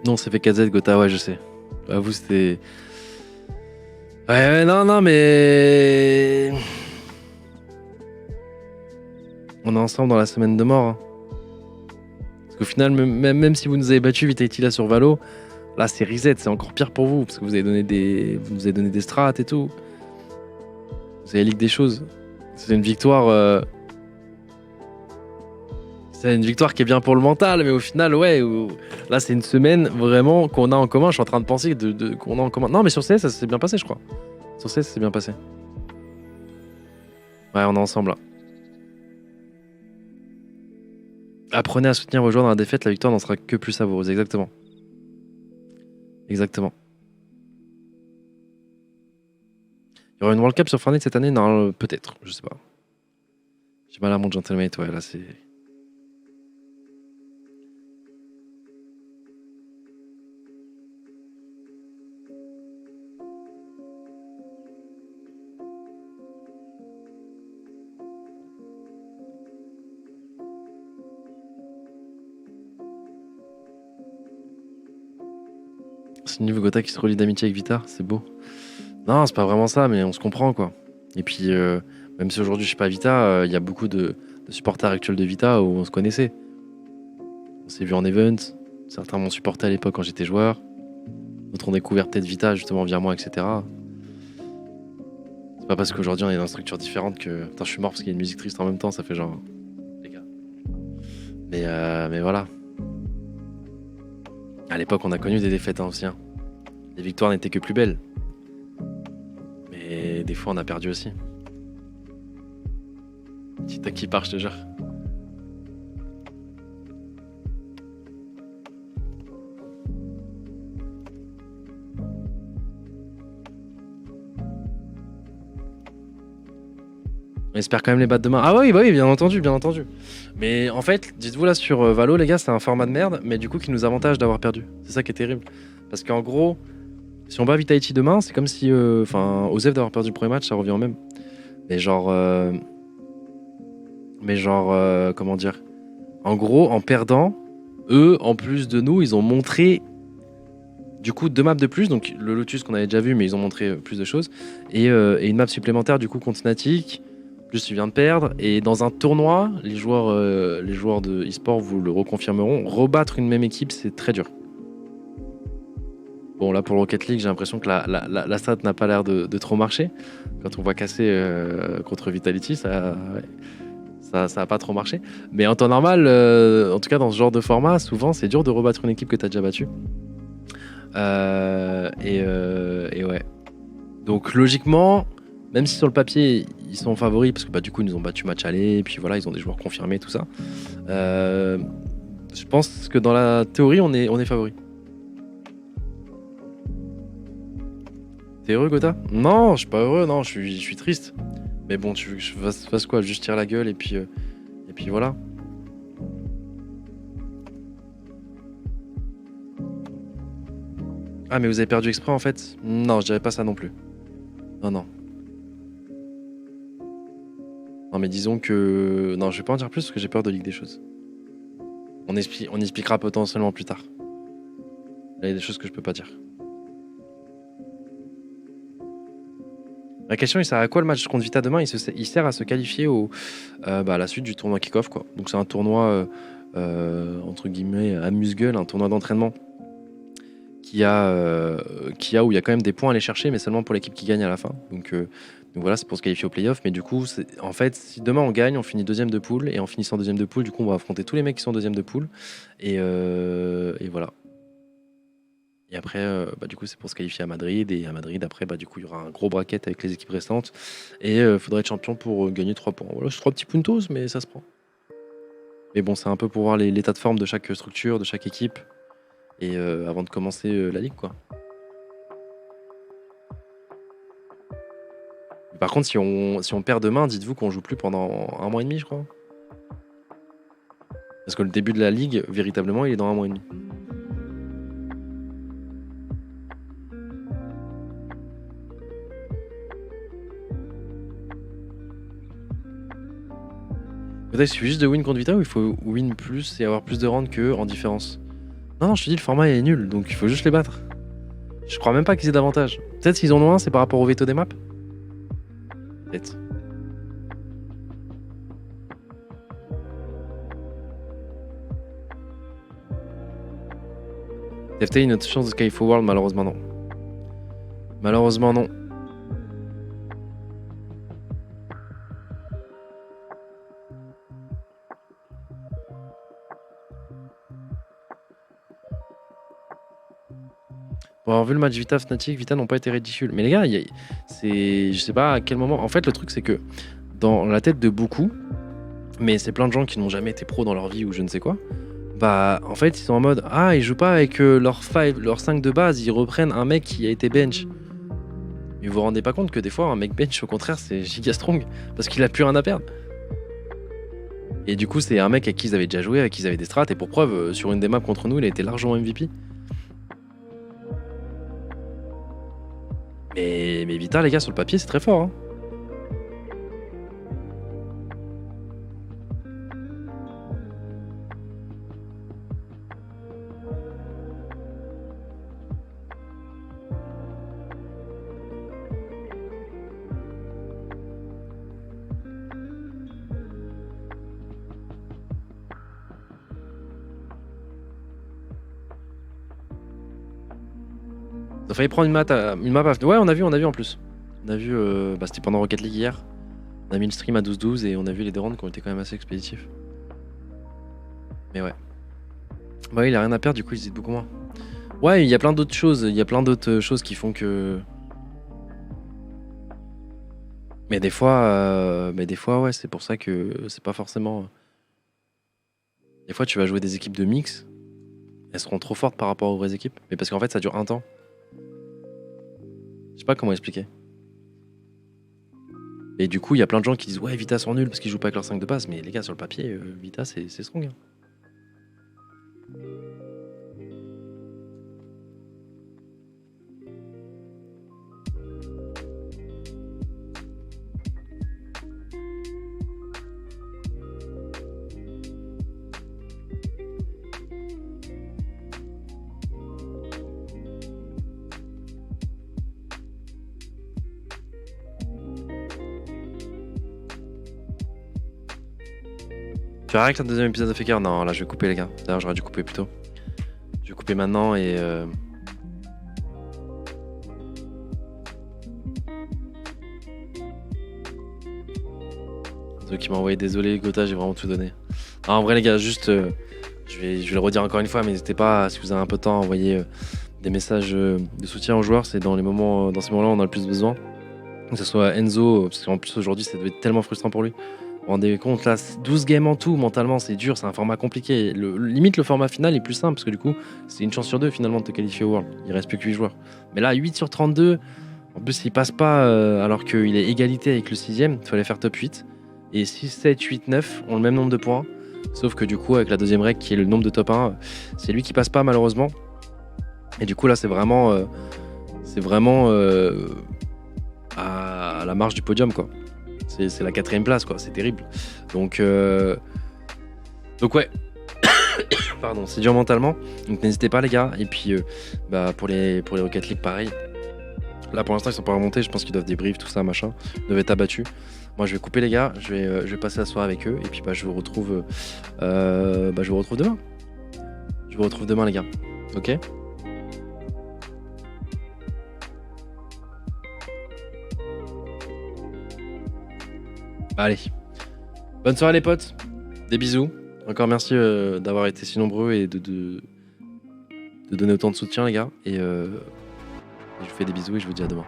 Non, c'est fait KZ, Gotha, ouais, je sais. Vous, c'était. Ouais, non, mais. On est ensemble dans la semaine de mort. Hein. Parce qu'au final, même si vous nous avez battu Vitality là sur Valo, là c'est reset, c'est encore pire pour vous. Parce que vous nous avez donné des strats et tout. Vous avez leak des choses. C'est une victoire. C'est une victoire qui est bien pour le mental, mais au final, ouais. Là, c'est une semaine vraiment qu'on a en commun. Je suis en train de penser qu'on a en commun. Non, mais sur CS, ça s'est bien passé, je crois. Sur CS, ça s'est bien passé. Ouais, on est ensemble là. Apprenez à soutenir vos joueurs dans la défaite, la victoire n'en sera que plus savoureuse. Exactement. Exactement. Il y aura une World Cup sur Fortnite cette année? Non, peut-être, je sais pas. J'ai mal à mon gentlemate, ouais, là c'est... C'est une Gotha qui se relie d'amitié avec Vita, c'est beau. Non, c'est pas vraiment ça, mais on se comprend quoi. Et puis, même si aujourd'hui je suis pas Vita, il y a beaucoup de supporters actuels de Vita où on se connaissait. On s'est vu en event, certains m'ont supporté à l'époque quand j'étais joueur, d'autres ont découvert peut-être Vita justement via moi, etc. C'est pas parce qu'aujourd'hui on est dans une structure différente que. Putain, je suis mort parce qu'il y a une musique triste en même temps, ça fait genre. Les gars. Mais voilà. À l'époque, on a connu des défaites aussi. Hein. Les victoires n'étaient que plus belles. Mais des fois, on a perdu aussi. Petit tac qui part, je te jure. On espère quand même les battre demain. Ah oui, bah oui, bien entendu, bien entendu. Mais en fait, dites-vous là sur Valo, les gars, c'est un format de merde, mais du coup qui nous avantage d'avoir perdu. C'est ça qui est terrible. Parce qu'en gros, si on bat Vitality demain, c'est comme si, Osef d'avoir perdu le premier match, ça revient au même. Mais genre, comment dire. En gros, en perdant, eux, en plus de nous, ils ont montré du coup 2 maps de plus, donc le Lotus qu'on avait déjà vu, mais ils ont montré plus de choses, et une map supplémentaire du coup contre Fnatic. Plus tu viens de perdre, et dans un tournoi, les joueurs de e-sport vous le reconfirmeront, rebattre une même équipe c'est très dur. Bon là pour Rocket League j'ai l'impression que la stat n'a pas l'air de trop marcher. Quand on voit casser contre Vitality, ça a pas trop marché. Mais en temps normal, en tout cas dans ce genre de format, souvent c'est dur de rebattre une équipe que tu as déjà battue. Et ouais. Donc logiquement, même si sur le papier ils sont favoris parce que bah, du coup ils nous ont battu match aller et puis voilà ils ont des joueurs confirmés tout ça. Je pense que dans la théorie on est favoris. T'es heureux Gotha? Non, je suis pas heureux, non, je suis triste. Mais bon, tu veux que je fasse quoi? Juste tirer la gueule et puis voilà. Ah mais vous avez perdu exprès en fait? Non, je dirais pas ça non plus. Non. Non mais disons que... Non, je vais pas en dire plus parce que j'ai peur de leak des choses. On expliquera potentiellement plus tard. Là, il y a des choses que je peux pas dire. La question, il sert à quoi le match contre Vita demain? Il sert à se qualifier à la suite du tournoi kick-off, quoi. Donc c'est un tournoi, entre guillemets, amuse-gueule, un tournoi d'entraînement où il y a quand même des points à aller chercher, mais seulement pour l'équipe qui gagne à la fin. Donc voilà, c'est pour se qualifier au play-off. Mais du coup, en fait, si demain on gagne, on finit deuxième de poule. Et en finissant deuxième de poule, du coup, on va affronter tous les mecs qui sont deuxième de poule. Et voilà. Et après, du coup, c'est pour se qualifier à Madrid. Et à Madrid, après, du coup, il y aura un gros bracket avec les équipes restantes. Et il faudra être champion pour gagner 3 points. Voilà, c'est 3 petits puntos, mais ça se prend. Mais bon, c'est un peu pour voir l'état de forme de chaque structure, de chaque équipe. Et avant de commencer la ligue, quoi. Par contre, si on perd demain, dites-vous qu'on joue plus pendant 1 mois et demi, je crois. Parce que le début de la ligue, véritablement, il est dans 1 mois et demi. Peut-être il suffit juste de win contre Vita ou il faut win plus et avoir plus de rounds qu'eux en différence? Non, je te dis, le format est nul, donc il faut juste les battre. Je crois même pas qu'ils aient d'avantage. Peut-être s'ils en ont un, c'est par rapport au veto des maps. Peut-être. TFT, une autre chance de Skyfall World, malheureusement non. Malheureusement non. Pour avoir vu le match Vita Fnatic, Vita n'ont pas été ridicules. Mais les gars, c'est, je sais pas à quel moment. En fait, le truc, c'est que dans la tête de beaucoup, mais c'est plein de gens qui n'ont jamais été pro dans leur vie ou je ne sais quoi, bah en fait, ils sont en mode ah, ils jouent pas avec leur 5 de base, ils reprennent un mec qui a été bench. Mais vous vous rendez pas compte que des fois, un mec bench, au contraire, c'est giga strong parce qu'il a plus rien à perdre. Et du coup, c'est un mec avec qui ils avaient déjà joué, avec qui ils avaient des strats, et pour preuve, sur une des maps contre nous, il a été largement MVP. Mais Vita, les gars, sur le papier, c'est très fort. Hein. On a failli prendre une map Ouais, on a vu en plus. On a vu, c'était pendant Rocket League hier. On a mis le stream à 12-12 et on a vu les deux rounds qui ont été quand même assez expéditifs. Mais ouais. Bah il a rien à perdre, du coup il hésite beaucoup moins. Ouais, il y a plein d'autres choses. Il y a plein d'autres choses qui font que... Mais des fois, ouais, c'est pour ça que c'est pas forcément... Des fois tu vas jouer des équipes de mix. Elles seront trop fortes par rapport aux vraies équipes. Mais parce qu'en fait ça dure un temps. Je sais pas comment expliquer. Et du coup, il y a plein de gens qui disent ouais, Vita sont nuls parce qu'ils jouent pas avec leur 5 de base. Mais les gars, sur le papier, Vita c'est strong. Hein. Tu arrêtes le deuxième épisode de Faker? Non, là je vais couper les gars. D'ailleurs j'aurais dû couper plus tôt. Je vais couper maintenant et... Ceux qui m'ont envoyé désolé Gotha, j'ai vraiment tout donné. Ah, en vrai les gars, juste... je vais le redire encore une fois, mais n'hésitez pas, si vous avez un peu de temps, à envoyer des messages de soutien aux joueurs. C'est dans ces moments-là où on a le plus besoin. Que ce soit Enzo, parce qu'en plus aujourd'hui ça devait être tellement frustrant pour lui. Vous vous rendez compte là, 12 games en tout, mentalement c'est dur, c'est un format compliqué. Limite le format final est plus simple parce que du coup c'est une chance sur deux finalement de te qualifier au World. Il reste plus que 8 joueurs. Mais là 8 sur 32, en plus il passe pas alors qu'il est égalité avec le 6ème, il fallait faire top 8. Et 6, 7, 8, 9 ont le même nombre de points. Sauf que du coup avec la deuxième règle qui est le nombre de top 1, c'est lui qui passe pas malheureusement. Et du coup là c'est vraiment à la marge du podium quoi. C'est la 4ème place quoi, c'est terrible. Donc ouais. Pardon, c'est dur mentalement. Donc n'hésitez pas les gars. Et puis pour les Rocket League pareil. Là pour l'instant ils sont pas remontés, je pense qu'ils doivent débrief tout ça machin. Ils doivent être abattus. Moi je vais couper les gars, je vais passer la soirée avec eux et puis je vous retrouve demain. Je vous retrouve demain les gars. OK ? Allez, bonne soirée les potes, des bisous. Encore merci d'avoir été si nombreux et de donner autant de soutien les gars. Et je vous fais des bisous et je vous dis à demain.